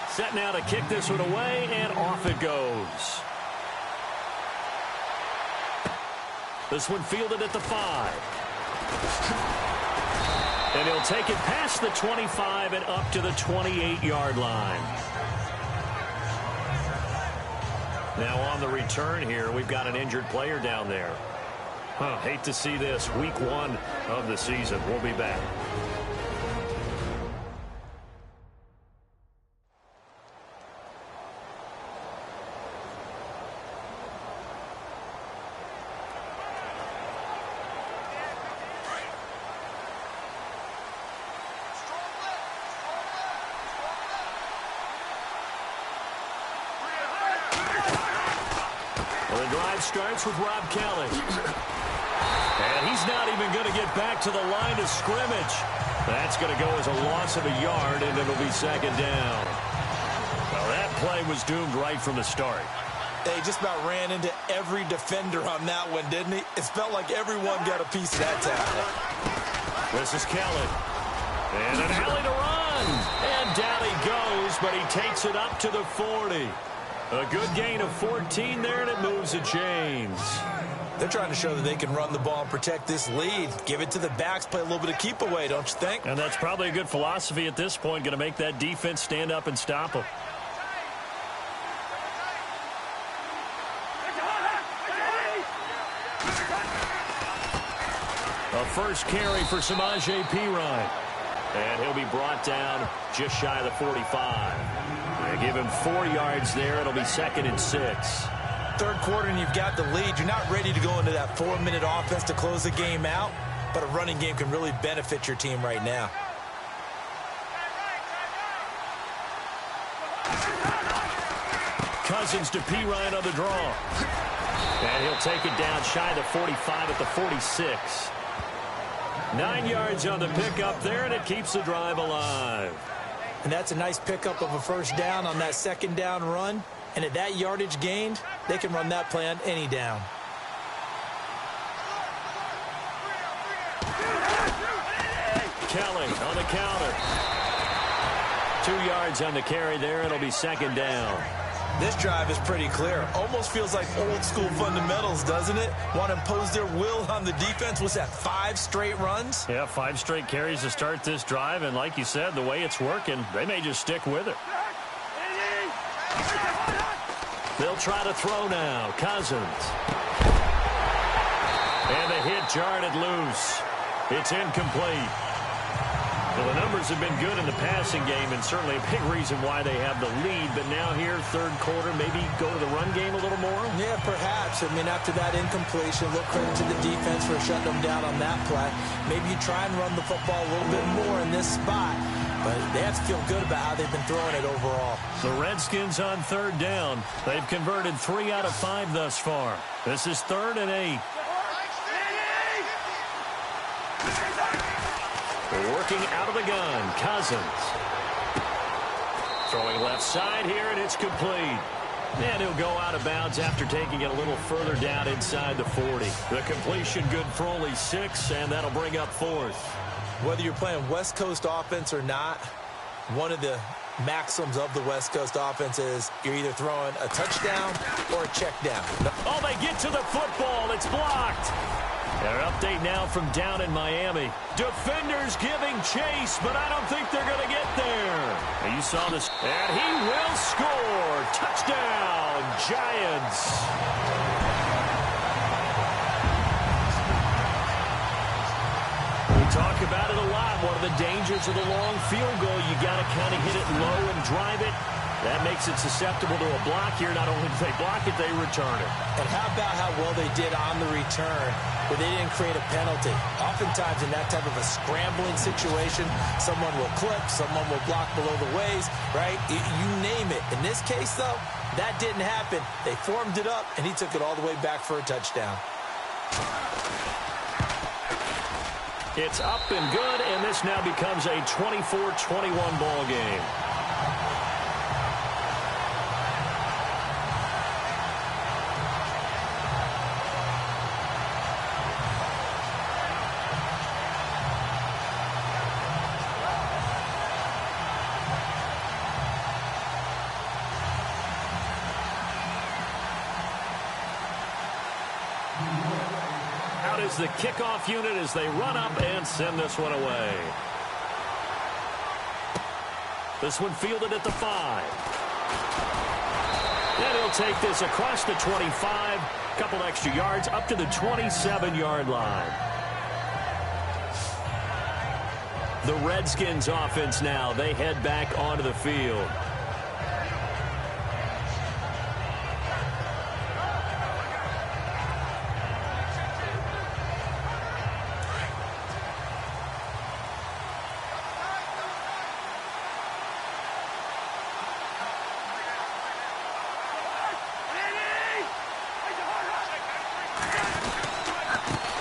Set now to kick this one away, and off it goes. This one fielded at the 5. And he'll take it past the 25 and up to the 28-yard line. Now on the return here, we've got an injured player down there. Hate to see this. Week 1 of the season. We'll be back. Starts with Rob Kelly. And he's not even going to get back to the line of scrimmage. That's going to go as a loss of a yard, and it'll be 2nd down. Well, that play was doomed right from the start. They just about ran into every defender on that one, didn't he? It felt like everyone got a piece of that tackle. This is Kelly. And an alley to run. And down he goes, but he takes it up to the 40. A good gain of 14 there, and it moves the chains. They're trying to show that they can run the ball and protect this lead. Give it to the backs, play a little bit of keep away, don't you think? And that's probably a good philosophy at this point, going to make that defense stand up and stop them. A first carry for Samaje Perine. And he'll be brought down just shy of the 45. They give him 4 yards there. It'll be 2nd and 6. Third quarter and you've got the lead. You're not ready to go into that 4-minute offense to close the game out, but a running game can really benefit your team right now. Cousins to P. Ryan on the draw. And he'll take it down shy of the 45 at the 46. 9 yards on the pickup there, and it keeps the drive alive. And that's a nice pickup of a first down on that second down run. And at that yardage gained, they can run that play on any down. Kelly on the counter. 2 yards on the carry there. It'll be second down. This drive is pretty clear. Almost feels like old school fundamentals, doesn't it? Want to impose their will on the defense. Was that 5 straight runs? Yeah, 5 straight carries to start this drive. And like you said, the way it's working, they may just stick with it. They'll try to throw now. Cousins. And the hit jarred it loose. It's incomplete. Well, the numbers have been good in the passing game, and certainly a big reason why they have the lead. But now here, third quarter, maybe go to the run game a little more? Yeah, perhaps. I mean, after that incompletion, look credit to the defense for shutting them down on that play. Maybe you try and run the football a little bit more in this spot. But they have to feel good about how they've been throwing it overall. The Redskins on third down. They've converted 3 out of 5 thus far. This is 3rd and 8. They're working out of the gun. Cousins. Throwing left side here, and it's complete. And he'll go out of bounds after taking it a little further down inside the 40. The completion good for only 6, and that'll bring up 4th. Whether you're playing West Coast offense or not, one of the maxims of the West Coast offense is you're either throwing a touchdown or a check down. Oh, they get to the football. It's blocked. Their update now from down in Miami. Defenders giving chase, but I don't think they're going to get there. And you saw this. And he will score. Touchdown, Giants. Talk about it a lot. One of the dangers of the long field goal, you got to kind of hit it low and drive it. That makes it susceptible to a block here. Not only do they block it, they return it. And how about how well they did on the return, where they didn't create a penalty. Oftentimes in that type of a scrambling situation, someone will clip, someone will block below the waist, right? You name it. In this case, though, that didn't happen. They formed it up, and he took it all the way back for a touchdown. It's up and good, and this now becomes a 24-21 ball game. Is the kickoff unit as they run up and send this one away. This one fielded at the 5. And he'll take this across the 25, couple extra yards up to the 27-yard line. The Redskins offense now, they head back onto the field.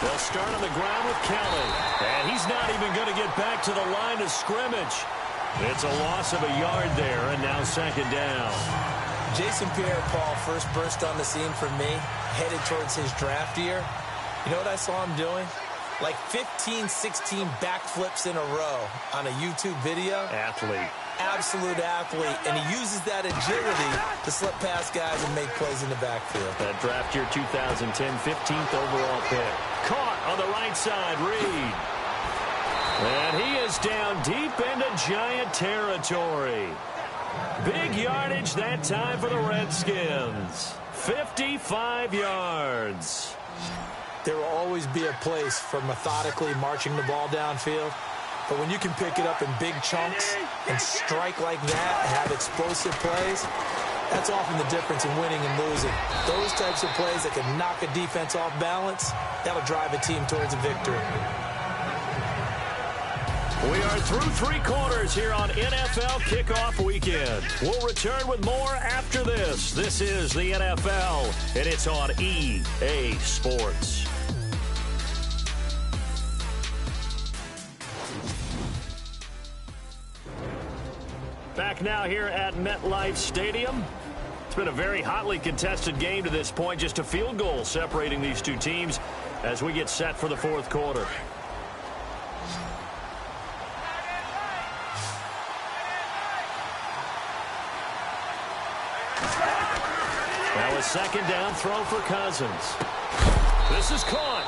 They'll start on the ground with Kelly. And he's not even going to get back to the line of scrimmage. It's a loss of a yard there, and now second down. Jason Pierre-Paul first burst on the scene for me, headed towards his draft year. You know what I saw him doing? Like 15, 16 backflips in a row on a YouTube video. Athlete. Absolute athlete, and he uses that agility to slip past guys and make plays in the backfield. That draft year 2010, 15th overall pick. Caught on the right side, Reed. And he is down deep into Giant territory. Big yardage that time for the Redskins. 55 yards. There will always be a place for methodically marching the ball downfield. But when you can pick it up in big chunks and strike like that and have explosive plays, That's often the difference in winning and losing. Those types of plays that can knock a defense off balance, that'll drive a team towards a victory. We are through 3 quarters here on NFL Kickoff Weekend. We'll return with more after this. This is the NFL, and it's on EA Sports. Back now here at MetLife Stadium. It's been a very hotly contested game to this point. Just a field goal separating these two teams as we get set for the 4th quarter. Now a 2nd down throw for Cousins. This is caught.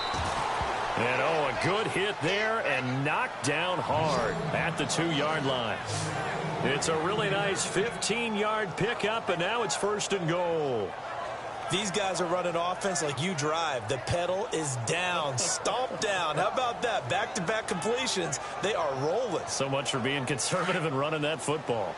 And a good hit there and knocked down hard at the 2-yard line. It's a really nice 15-yard pickup, and now it's 1st and goal. These guys are running offense like you drive. The pedal is down, stomp down. How about that? Back-to-back completions. They are rolling. So much for being conservative and running that football.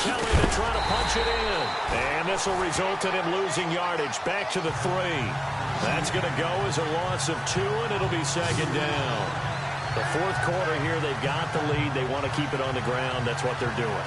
Kelly to try to punch it in. And this will result in him losing yardage. Back to the 3. That's going to go as a loss of 2, and it'll be 2nd down. The 4th quarter here, they've got the lead. They want to keep it on the ground. That's what they're doing.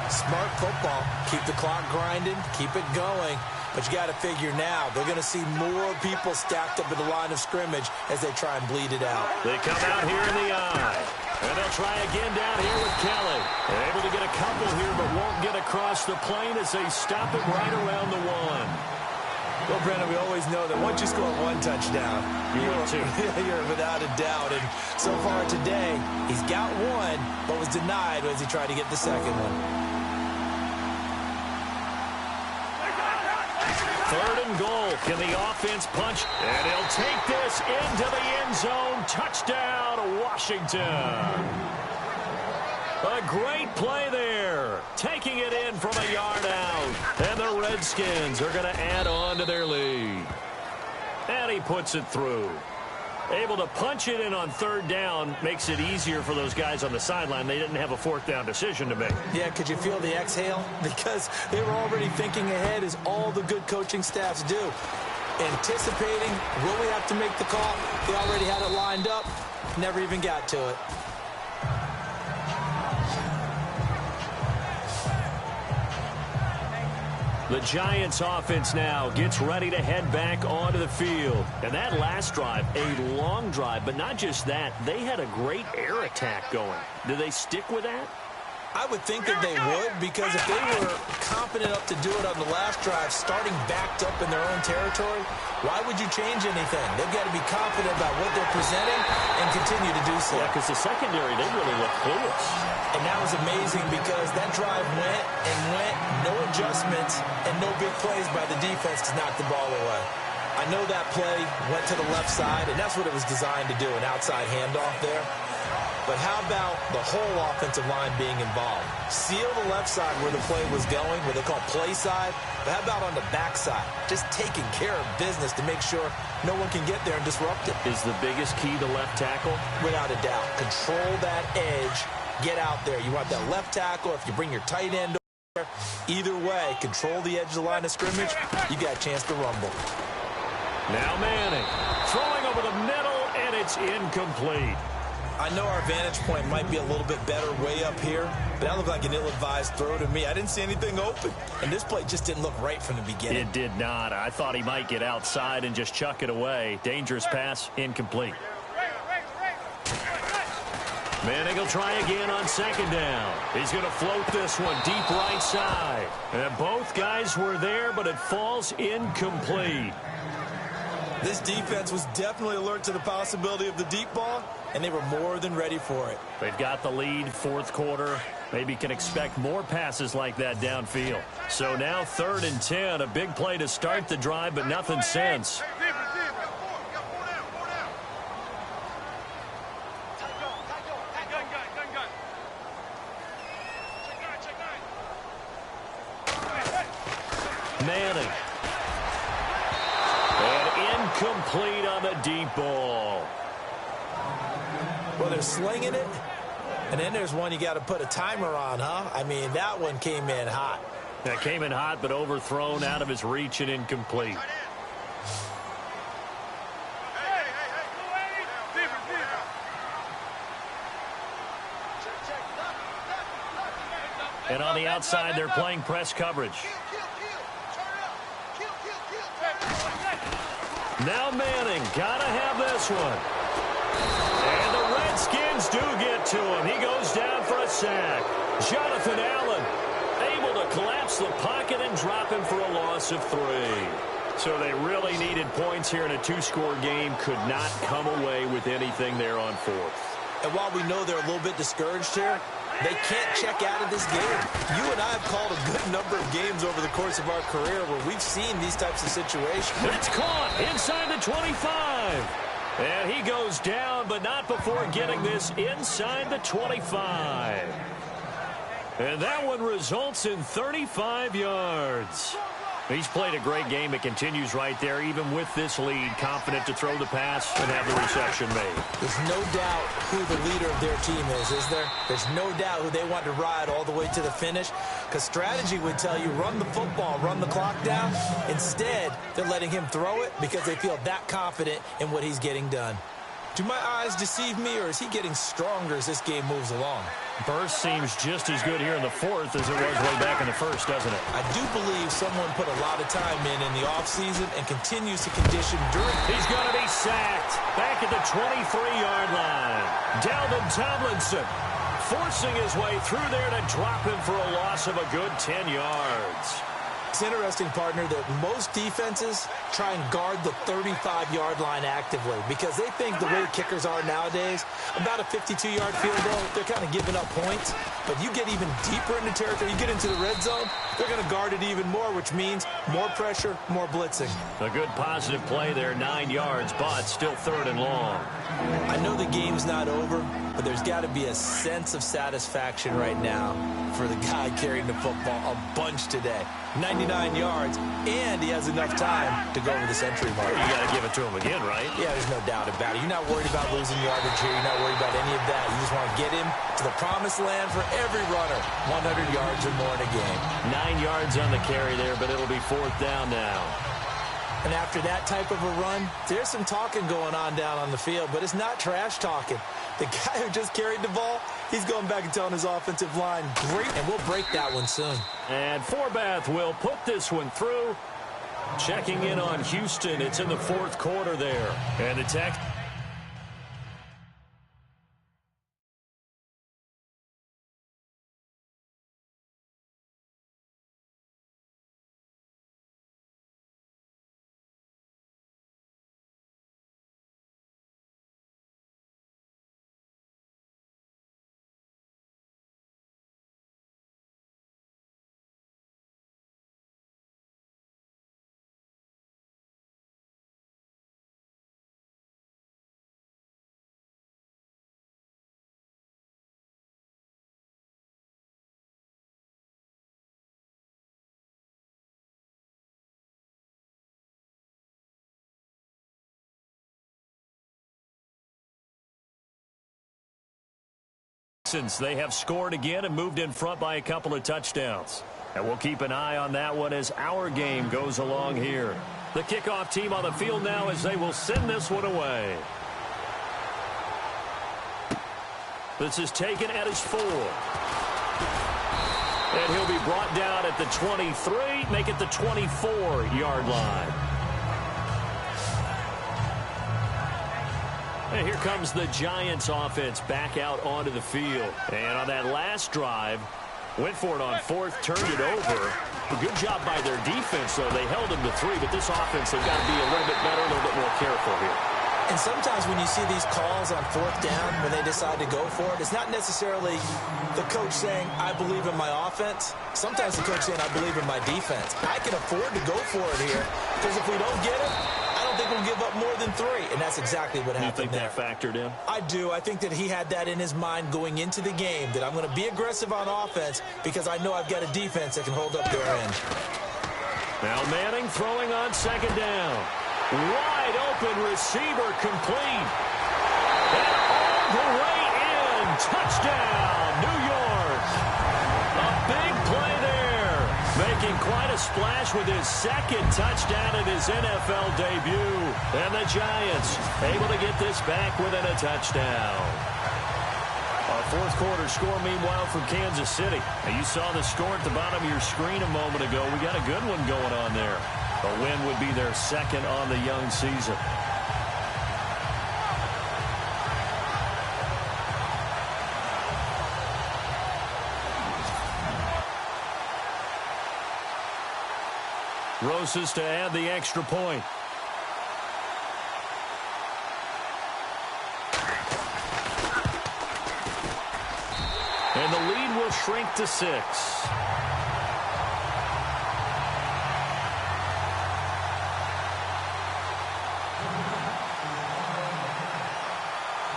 Smart football. Keep the clock grinding. Keep it going. But you got to figure now, they're going to see more people stacked up at the line of scrimmage as they try and bleed it out. They come out here in the eye. And they'll try again down here with Kelly. They're able to get a couple here, but won't get across the plane as they stop it right around the 1. Well, Brandon, we always know that once you score 1 touchdown, you're without a doubt. And so far today, he's got 1, but was denied as he tried to get the 2nd one. 3rd and goal. Can the offense punch? And he'll take this into the end zone. Touchdown, Washington. A great play there. Taking it in from a yard out. And the Redskins are going to add on to their lead. And he puts it through. Able to punch it in on 3rd down makes it easier for those guys on the sideline. They didn't have a 4th down decision to make. Yeah, could you feel the exhale? Because they were already thinking ahead, as all the good coaching staffs do. Anticipating, will we have to make the call? They already had it lined up. Never even got to it. The Giants offense now gets ready to head back onto the field. And that last drive, a long drive, but not just that, they had a great air attack going. Do they stick with that? I would think that they would, because if they were confident enough to do it on the last drive, starting backed up in their own territory, why would you change anything? They've got to be confident about what they're presenting and continue to do so. Yeah, because the secondary, they really look clueless. And that was amazing because that drive went and went, no adjustments, and no big plays by the defense to knock the ball away. I know that play went to the left side, and that's what it was designed to do, an outside handoff there. But how about the whole offensive line being involved? Seal the left side where the play was going, what they call play side. But how about on the back side? Just taking care of business to make sure no one can get there and disrupt it. Is the biggest key the left tackle? Without a doubt. Control that edge. Get out there. You want that left tackle. If you bring your tight end over, either way, control the edge of the line of scrimmage, you got a chance to rumble. Now Manning throwing over the middle, and it's incomplete. I know our vantage point might be a little bit better way up here, but that looked like an ill-advised throw to me. I didn't see anything open, and this play just didn't look right from the beginning. It did not. I thought he might get outside and just chuck it away. Dangerous pass, incomplete. Manning will try again on 2nd down. He's going to float this one deep right side. And both guys were there, but it falls incomplete. This defense was definitely alert to the possibility of the deep ball, and they were more than ready for it. They've got the lead, 4th quarter. Maybe can expect more passes like that downfield. So now 3rd and 10, a big play to start the drive, but nothing since. Manning. And incomplete on the deep ball. Well, they're slinging it, and then there's one you got to put a timer on, huh? I mean, that one came in hot. That came in hot, but overthrown, out of his reach, and incomplete. And on the outside, they're playing press coverage. Now Manning, gotta have this one. And the Redskins do get to him. He goes down for a sack. Jonathan Allen able to collapse the pocket and drop him for a loss of 3. So they really needed points here in a 2-score game. Could not come away with anything there on 4th. And while we know they're a little bit discouraged here, they can't check out of this game. You and I have called a good number of games over the course of our career where we've seen these types of situations. It's caught inside the 25. And he goes down, but not before getting this inside the 25. And that one results in 35 yards. He's played a great game. It continues right there, even with this lead, confident to throw the pass and have the reception made. There's no doubt who the leader of their team is there? There's no doubt who they want to ride all the way to the finish, because strategy would tell you run the football, run the clock down. Instead, they're letting him throw it because they feel that confident in what he's getting done. Do my eyes deceive me, or is he getting stronger as this game moves along? Burst seems just as good here in the 4th as it was way back in the 1st, doesn't it? I do believe someone put a lot of time in the offseason and continues to condition during. He's going to be sacked back at the 23-yard line. Dalvin Tomlinson forcing his way through there to drop him for a loss of a good 10 yards. It's interesting, partner, that most defenses try and guard the 35-yard line actively because they think the way kickers are nowadays, about a 52-yard field goal, they're kind of giving up points. But you get even deeper into territory, you get into the red zone, they're going to guard it even more, which means more pressure, more blitzing. A good positive play there, 9 yards, but still 3rd and long. I know the game's not over, but there's got to be a sense of satisfaction right now for the guy carrying the football a bunch today. 99 yards, and he has enough time to go over the century mark. You got to give it to him again, right? Yeah, there's no doubt about it. You're not worried about losing yardage here. You're not worried about any of that. You just want to get him to the promised land for every runner. 100 yards or more in a game. 9 yards on the carry there, but it'll be 4th down now. And after that type of a run, there's some talking going on down on the field, but it's not trash talking. The guy who just carried the ball, he's going back and telling his offensive line, great, and we'll break that one soon. And Forbath will put this one through. Checking in on Houston. It's in the 4th quarter there. And the tech. Since they have scored again and moved in front by a couple of touchdowns. And we'll keep an eye on that one as our game goes along here. The kickoff team on the field now as they will send this one away. This is taken at his 4. And he'll be brought down at the 23, make it the 24-yard line. And here comes the Giants offense back out onto the field. And on that last drive, went for it on 4th, turned it over. A good job by their defense, though. They held him to 3, but this offense, they've got to be a little bit better, a little bit more careful here. And sometimes when you see these calls on 4th down, when they decide to go for it, it's not necessarily the coach saying, I believe in my offense. Sometimes the coach saying, I believe in my defense. I can afford to go for it here, because if we don't get it, I don't think we'll give up more than 3. And that's exactly what happened there. You think that factored in? I do. I think that he had that in his mind going into the game, that I'm going to be aggressive on offense because I know I've got a defense that can hold up their end. Now Manning throwing on 2nd down. Wide open receiver complete. And all the way in. Touchdown, New York. A big play there. Making quite a splash with his second touchdown in his NFL debut. And the Giants able to get this back within a touchdown. Our fourth quarter score, meanwhile, from Kansas City. Now, you saw the score at the bottom of your screen a moment ago. We got a good one going on there. A win would be their second on the young season. Roses to add the extra point. And the lead will shrink to 6.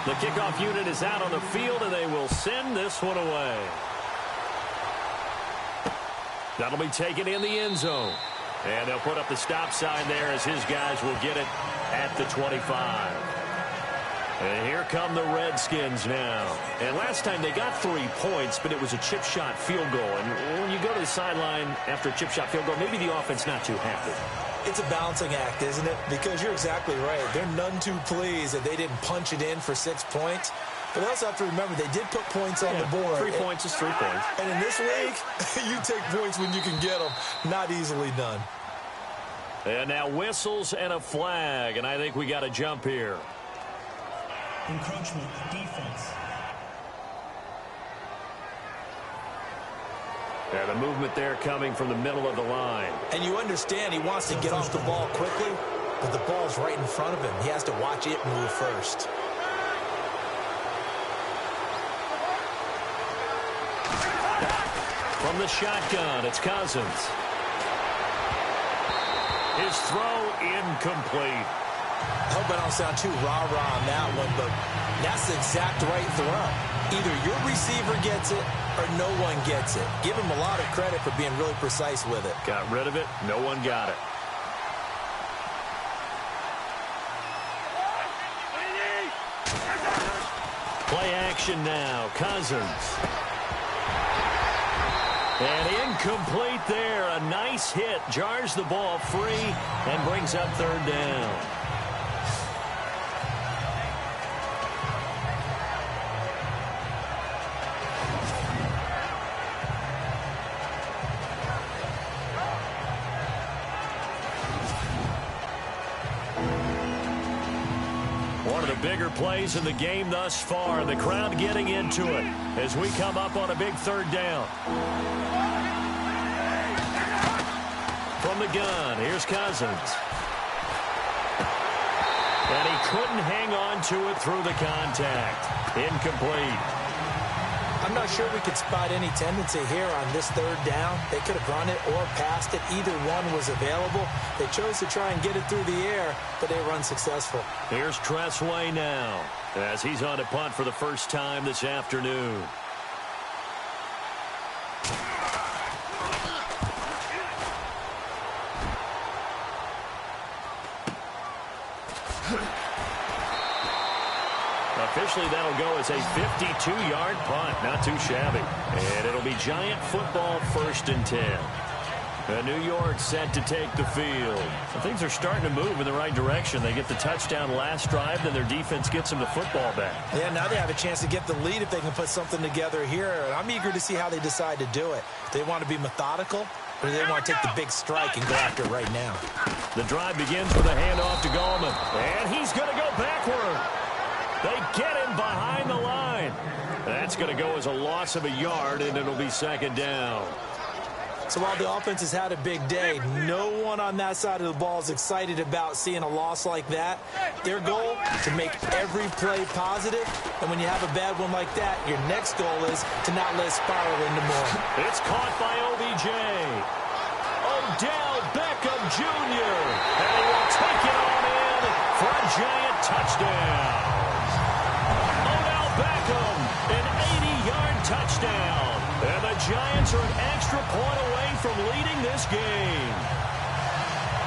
The kickoff unit is out on the field, and they will send this one away. That'll be taken in the end zone. And they'll put up the stop sign there as his guys will get it at the 25. And here come the Redskins now. And last time they got 3 points, but it was a chip shot field goal. And when you go to the sideline after a chip shot field goal, maybe the offense not too happy. It's a balancing act, isn't it? Because you're exactly right. They're none too pleased that they didn't punch it in for 6 points. But they also have to remember they did put points on the board. 3 points is 3 points. And in this league, you take points when you can get them. Not easily done. And now whistles and a flag. And I think we got a jump here. Encroachment, defense. Yeah, the movement there coming from the middle of the line. And you understand he wants to get off the ball quickly, but the ball's right in front of him. He has to watch it move first. From the shotgun, it's Cousins. His throw incomplete. I hope I don't sound too rah-rah on that one, but that's the exact right throw. Either your receiver gets it or no one gets it. Give him a lot of credit for being really precise with it. Got rid of it. No one got it. Play action now. Cousins. And incomplete there. A nice hit. Jars the ball free and brings up third down. One of the bigger plays in the game thus far. The crowd getting into it as we come up on a big third down. From the gun, here's Cousins. And he couldn't hang on to it through the contact. Incomplete. I'm not sure we could spot any tendency here on this third down. They could have run it or passed it. Either one was available. They chose to try and get it through the air, but they were unsuccessful. Here's Tressway now as he's on to punt for the first time this afternoon. Officially, that'll go as a 52-yard punt. Not too shabby. And it'll be Giant football 1st and 10. New York set to take the field. And things are starting to move in the right direction. They get the touchdown last drive, then their defense gets them the football back. Yeah, now they have a chance to get the lead if they can put something together here. And I'm eager to see how they decide to do it. They want to be methodical, or do they want to take the big strike and go after it right now? The drive begins with a handoff to Gallman. And he's going to go backward. They get him behind the line. That's going to go as a loss of a yard, and it'll be 2nd down. So while the offense has had a big day, no one on that side of the ball is excited about seeing a loss like that. Their goal, to make every play positive. And when you have a bad one like that, your next goal is to not let it spiral into more. It's caught by OBJ. Odell Beckham Jr. And he will take it on in for a Giant touchdown. Beckham, an 80-yard touchdown. And the Giants are an extra point away from leading this game.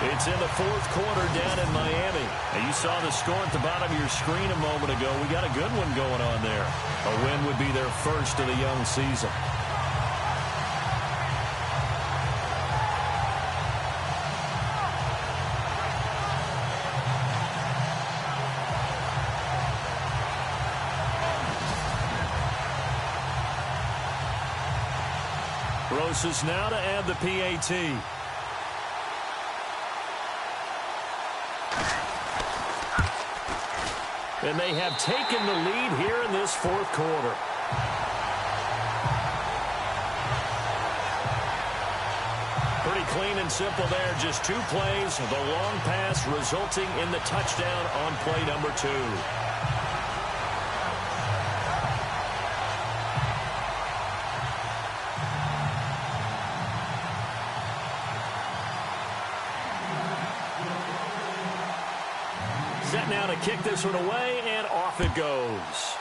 It's in the fourth quarter down in Miami. And you saw the score at the bottom of your screen a moment ago. We got a good one going on there. A win would be their first of the young season. Rosas now to add the PAT. And they have taken the lead here in this fourth quarter. Pretty clean and simple there. Just 2 plays. The long pass resulting in the touchdown on play number 2. Set now to kick this one away, and off it goes.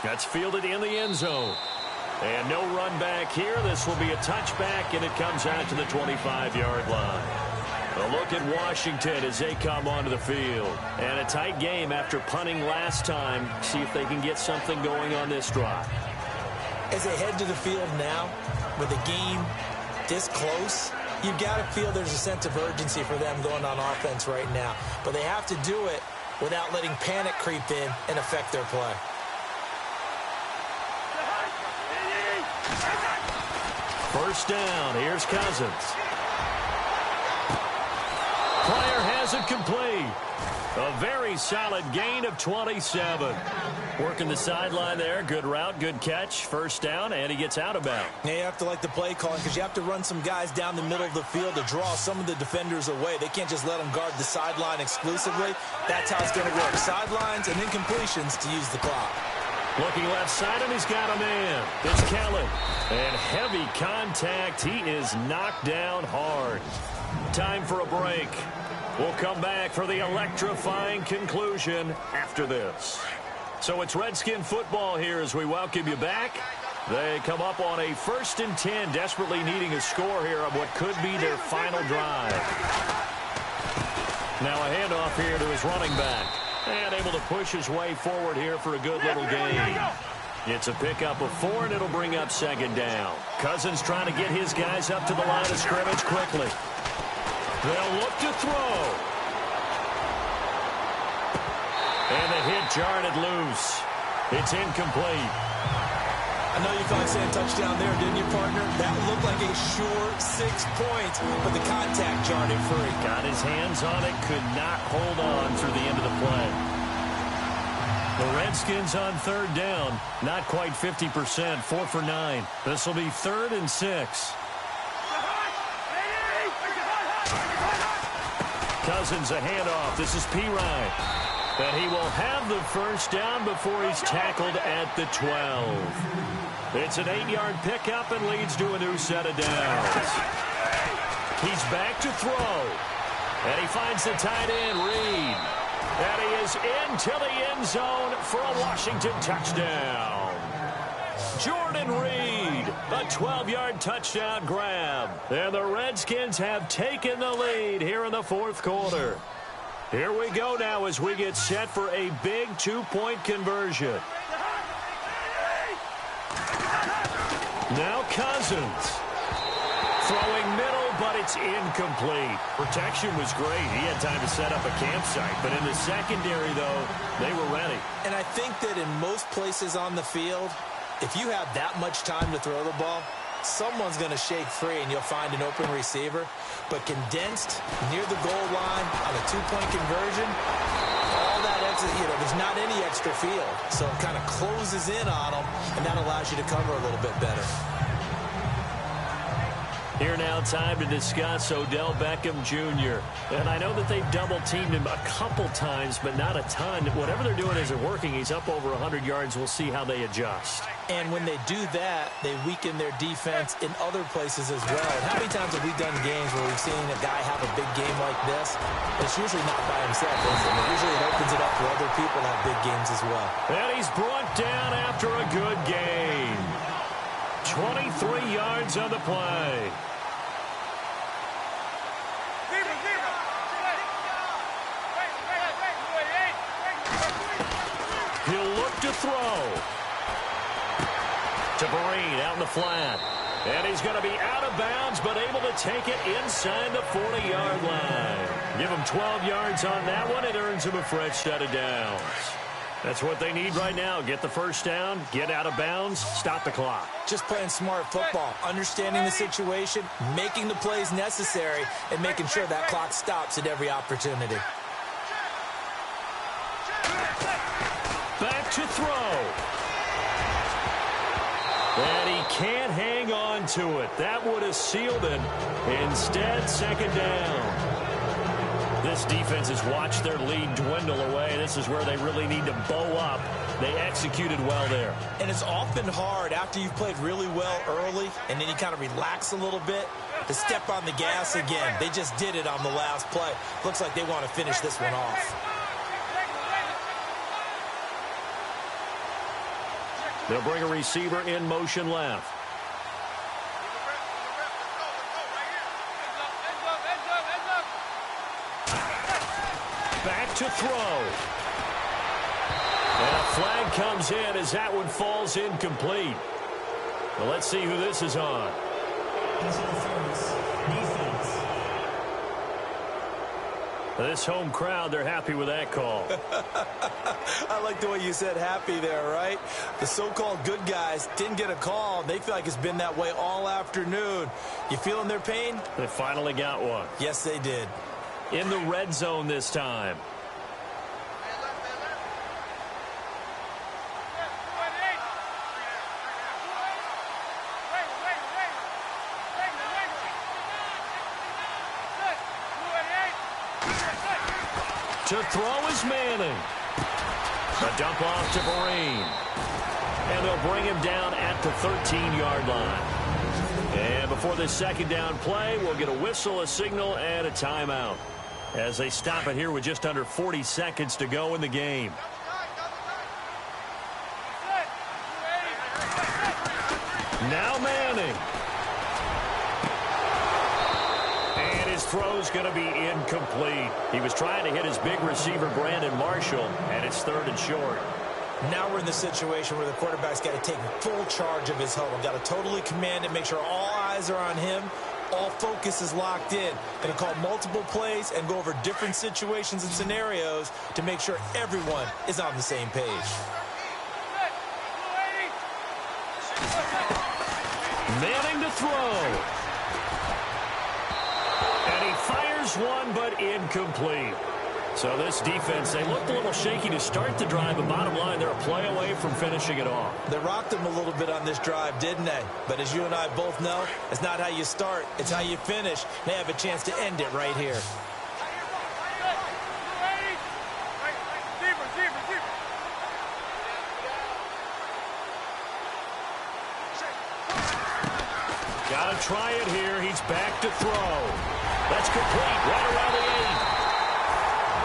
That's fielded in the end zone. And no run back here. This will be a touchback, and it comes out to the 25-yard line. A look at Washington as they come onto the field. And a tight game after punting last time. See if they can get something going on this drive. As they head to the field now, with the game this close, you've got to feel there's a sense of urgency for them going on offense right now. But they have to do it without letting panic creep in and affect their play. First down. Here's Cousins. Player has it complete. A very solid gain of 27. Working the sideline there. Good route, good catch. First down, and he gets out of bounds. Yeah, you have to like the play calling because you have to run some guys down the middle of the field to draw some of the defenders away. They can't just let them guard the sideline exclusively. That's how it's going to work. Sidelines and incompletions to use the clock. Looking left side, and he's got a man. It's Kelly. And heavy contact. He is knocked down hard. Time for a break. We'll come back for the electrifying conclusion after this. So it's Redskin football here as we welcome you back. They come up on a 1st and 10, desperately needing a score here on what could be their final drive. Now a handoff here to his running back. And able to push his way forward here for a good little gain. It's a pickup of 4, and it'll bring up 2nd down. Cousins trying to get his guys up to the line of scrimmage quickly. They'll look to throw. And the hit jarred it loose. It's incomplete. I know you thought saying touchdown there, didn't you, partner? That looked like a sure 6 points, but the contact jarred it free. Got his hands on it, could not hold on through the end of the play. The Redskins on 3rd down, not quite 50%, 4 for 9. This will be 3rd and 6. Cousins a handoff. This is Pirine. And he will have the first down before he's tackled at the 12. It's an 8-yard pickup and leads to a new set of downs. He's back to throw. And he finds the tight end, Reed. And he is into the end zone for a Washington touchdown. Jordan Reed, a 12-yard touchdown grab. And the Redskins have taken the lead here in the 4th quarter. Here we go now as we get set for a big 2-point conversion. Now Cousins. Throwing middle, but it's incomplete. Protection was great. He had time to set up a campsite. But in the secondary, though, they were ready. And I think that in most places on the field, if you have that much time to throw the ball, someone's going to shake free and you'll find an open receiver. But condensed near the goal line on a 2-point conversion, all that extra, there's not any extra field. So it kind of closes in on them, and that allows you to cover a little bit better. Here now, time to discuss Odell Beckham Jr. And I know that they've double-teamed him a couple times, but not a ton. Whatever they're doing isn't working. He's up over 100 yards. We'll see how they adjust. And when they do that, they weaken their defense in other places as well. And how many times have we done games where we've seen a guy have a big game like this? It's usually not by himself, is it? Usually it opens it up for other people to have big games as well. And he's brought down after a good gain. 23 yards on the play. throw. To Vereen out in the flat. And he's going to be out of bounds, but able to take it inside the 40-yard line. Give him 12 yards on that one. It earns him a fresh set of downs. That's what they need right now. Get the first down, get out of bounds, stop the clock. Just playing smart football, understanding the situation, making the plays necessary, and making sure that clock stops at every opportunity. Back to throw. And he can't hang on to it. That would have sealed it. Instead, second down. This defense has watched their lead dwindle away. This is where they really need to bow up. They executed well there. And it's often hard after you've played really well early and then you kind of relax a little bit to step on the gas again. They just did it on the last play. Looks like they want to finish this one off. They'll bring a receiver in motion left. Back to throw. And a flag comes in as that one falls incomplete. Well, let's see who this is on. Defense. This home crowd, they're happy with that call. I like the way you said happy there, right? The so-called good guys didn't get a call. They feel like it's been that way all afternoon. You feeling their pain? They finally got one. Yes, they did. In the red zone this time. To throw is Manning. A dump off to Vereen. And they'll bring him down at the 13-yard line. And before this second down play, we'll get a whistle, a signal, and a timeout as they stop it here with just under 40 seconds to go in the game. Now Manning. And his throw's going to be incomplete. He was trying to hit his big receiver, Brandon Marshall, and it's third and short. Now we're in the situation where the quarterback's got to take full charge of his huddle. Got to totally command it, make sure all eyes are on him. All focus is locked in. Going to call multiple plays and go over different situations and scenarios to make sure everyone is on the same page. Manning to throw. And he fires one, but incomplete. So this defense, they looked a little shaky to start the drive, but bottom line, they're a play away from finishing it off. They rocked them a little bit on this drive, didn't they? But as you and I both know, it's not how you start, it's how you finish. They have a chance to end it right here. Got to try it here. He's back to throw. That's complete right around the 8.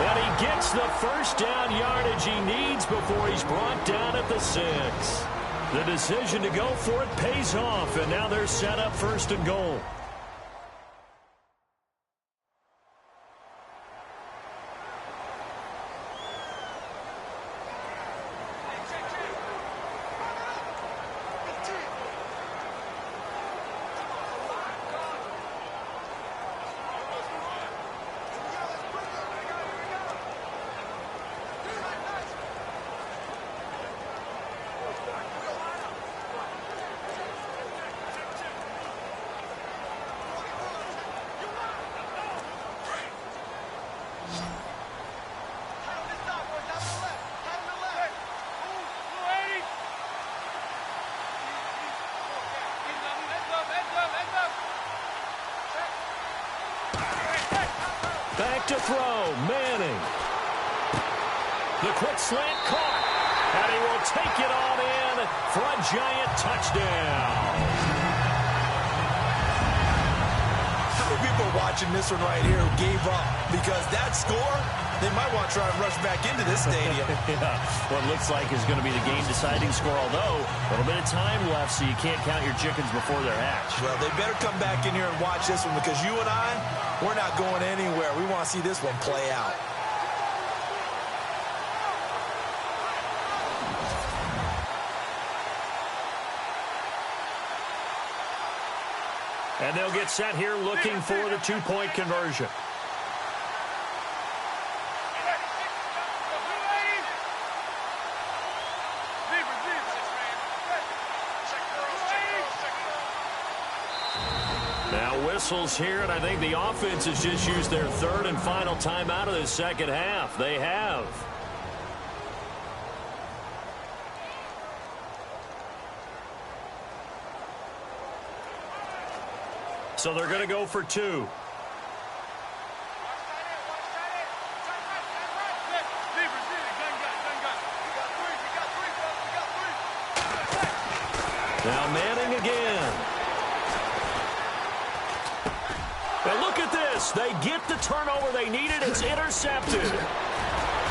And he gets the first down yardage he needs before he's brought down at the 6. The decision to go for it pays off, and now they're set up first and goal. Back to throw, Manning. The quick slant caught, and he will take it on in for a giant touchdown. How many people are watching this one right here who gave up? Because that score, they might want to try and rush back into this stadium. Yeah, what looks like is going to be the game-deciding score, although a little bit of time left, so you can't count your chickens before they're hatched. Well, they better come back in here and watch this one, because you and I, we're not going anywhere. We want to see this one play out. And they'll get set here looking for the two-point conversion. Now whistles here, and I think the offense has just used their third and final timeout of the second half. They have. So they're going to go for two. Now Manning again. And look at this. They get the turnover they needed. It's intercepted.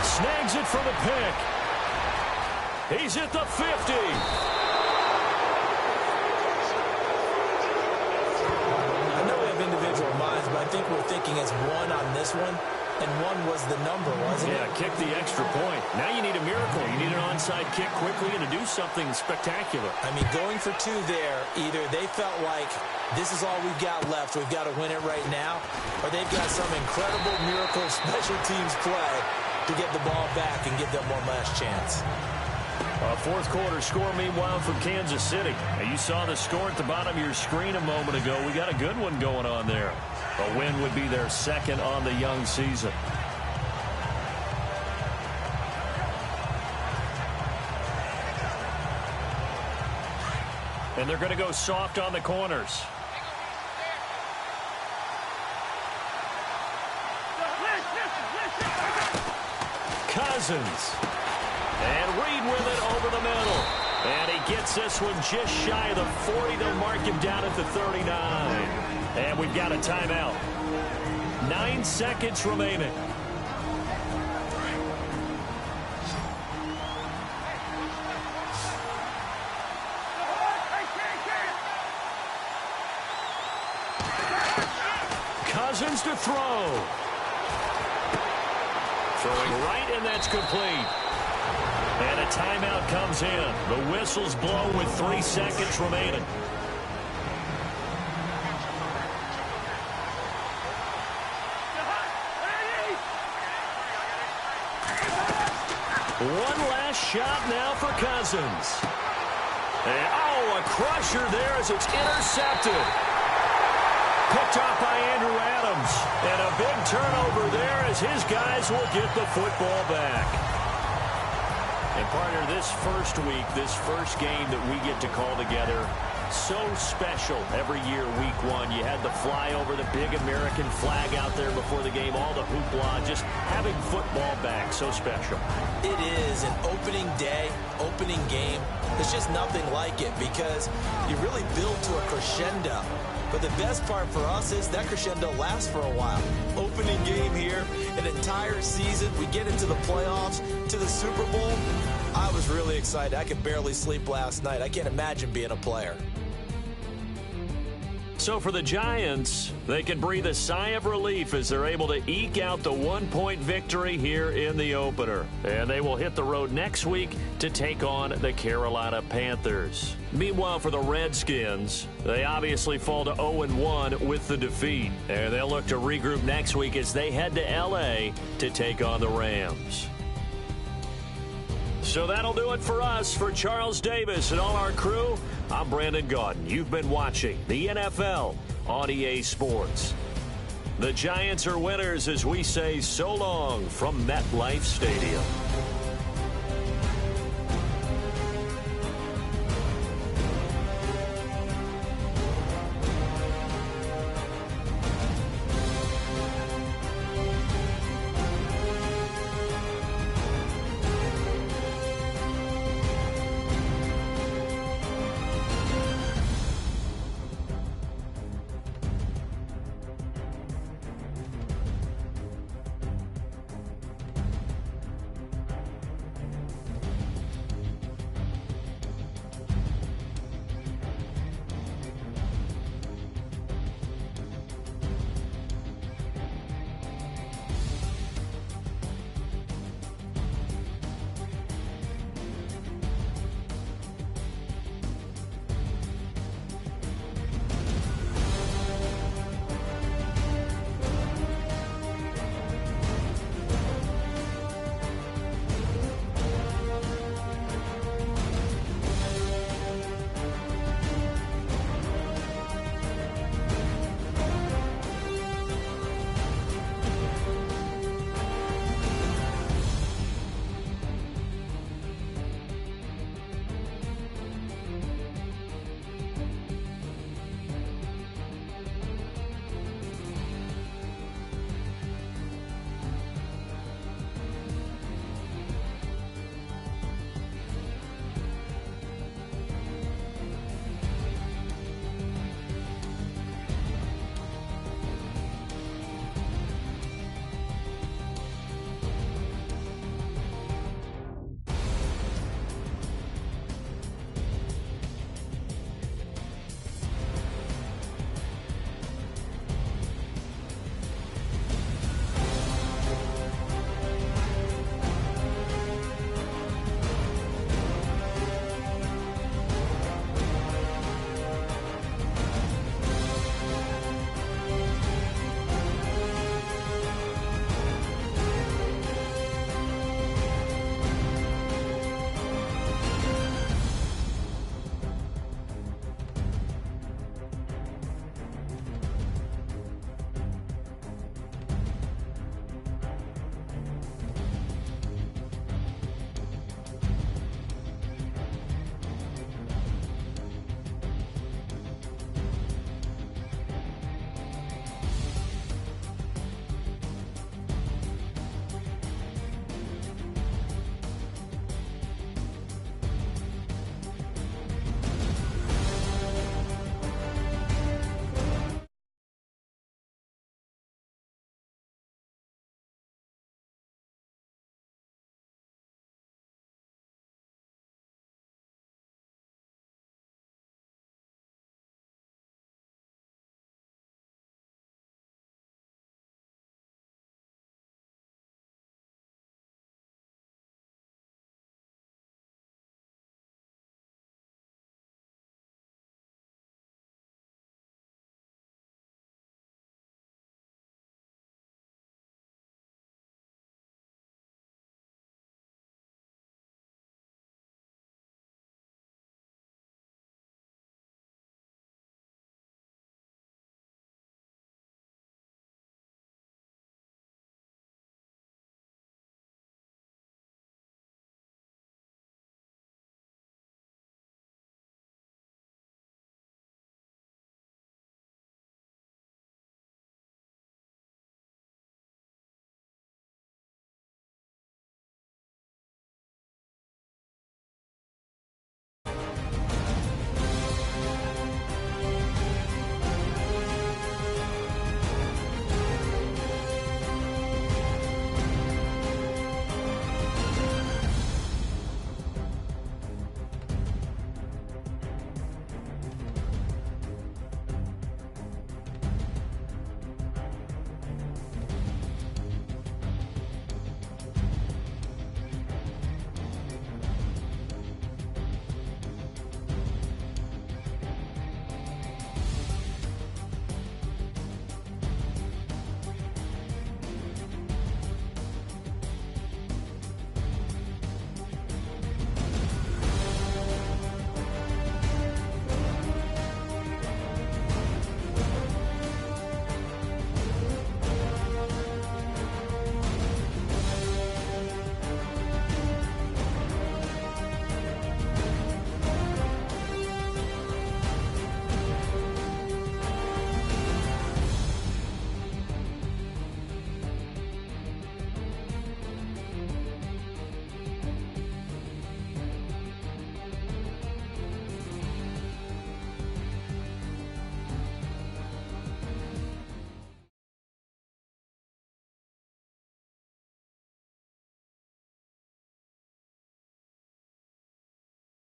Snags it for the pick. He's at the 50. But I think we're thinking as one on this one, and one was the number, wasn't it? Yeah, kick the extra point. Now you need a miracle. You need an onside kick quickly and to do something spectacular. I mean, going for two there, either they felt like this is all we've got left, we've got to win it right now, or they've got some incredible miracle special teams play to get the ball back and give them one last chance. Fourth quarter score, meanwhile, from Kansas City. Now, you saw the score at the bottom of your screen a moment ago. We got a good one going on there. A win would be their second on the young season. And they're going to go soft on the corners. Cousins. And Reed with it over the middle. And he gets this one just shy of the 40. They'll mark him down at the 39. And we've got a timeout. 9 seconds remaining. Cousins to throw. Throwing right, and that's complete. And a timeout comes in. The whistles blow with 3 seconds remaining. One last shot now for Cousins. And, oh, a crusher there as it's intercepted. Picked off by Andrew Adams. And a big turnover there as his guys will get the football back. And partner, this first week, this first game that we get to call together, so special every year, week one. You had the flyover, the big American flag out there before the game, all the hoopla, just having football back, so special. It is an opening day, opening game. There's just nothing like it because you really build to a crescendo. But the best part for us is that crescendo lasts for a while. Opening game here, an entire season. We get into the playoffs, to the Super Bowl. I was really excited. I could barely sleep last night. I can't imagine being a player. So for the Giants, they can breathe a sigh of relief as they're able to eke out the 1-point victory here in the opener. And they will hit the road next week to take on the Carolina Panthers. Meanwhile, for the Redskins, they obviously fall to 0-1 with the defeat. And they'll look to regroup next week as they head to L.A. to take on the Rams. So that'll do it for us. For Charles Davis and all our crew, I'm Brandon Gaudin. You've been watching the NFL on EA Sports. The Giants are winners as we say so long from MetLife Stadium.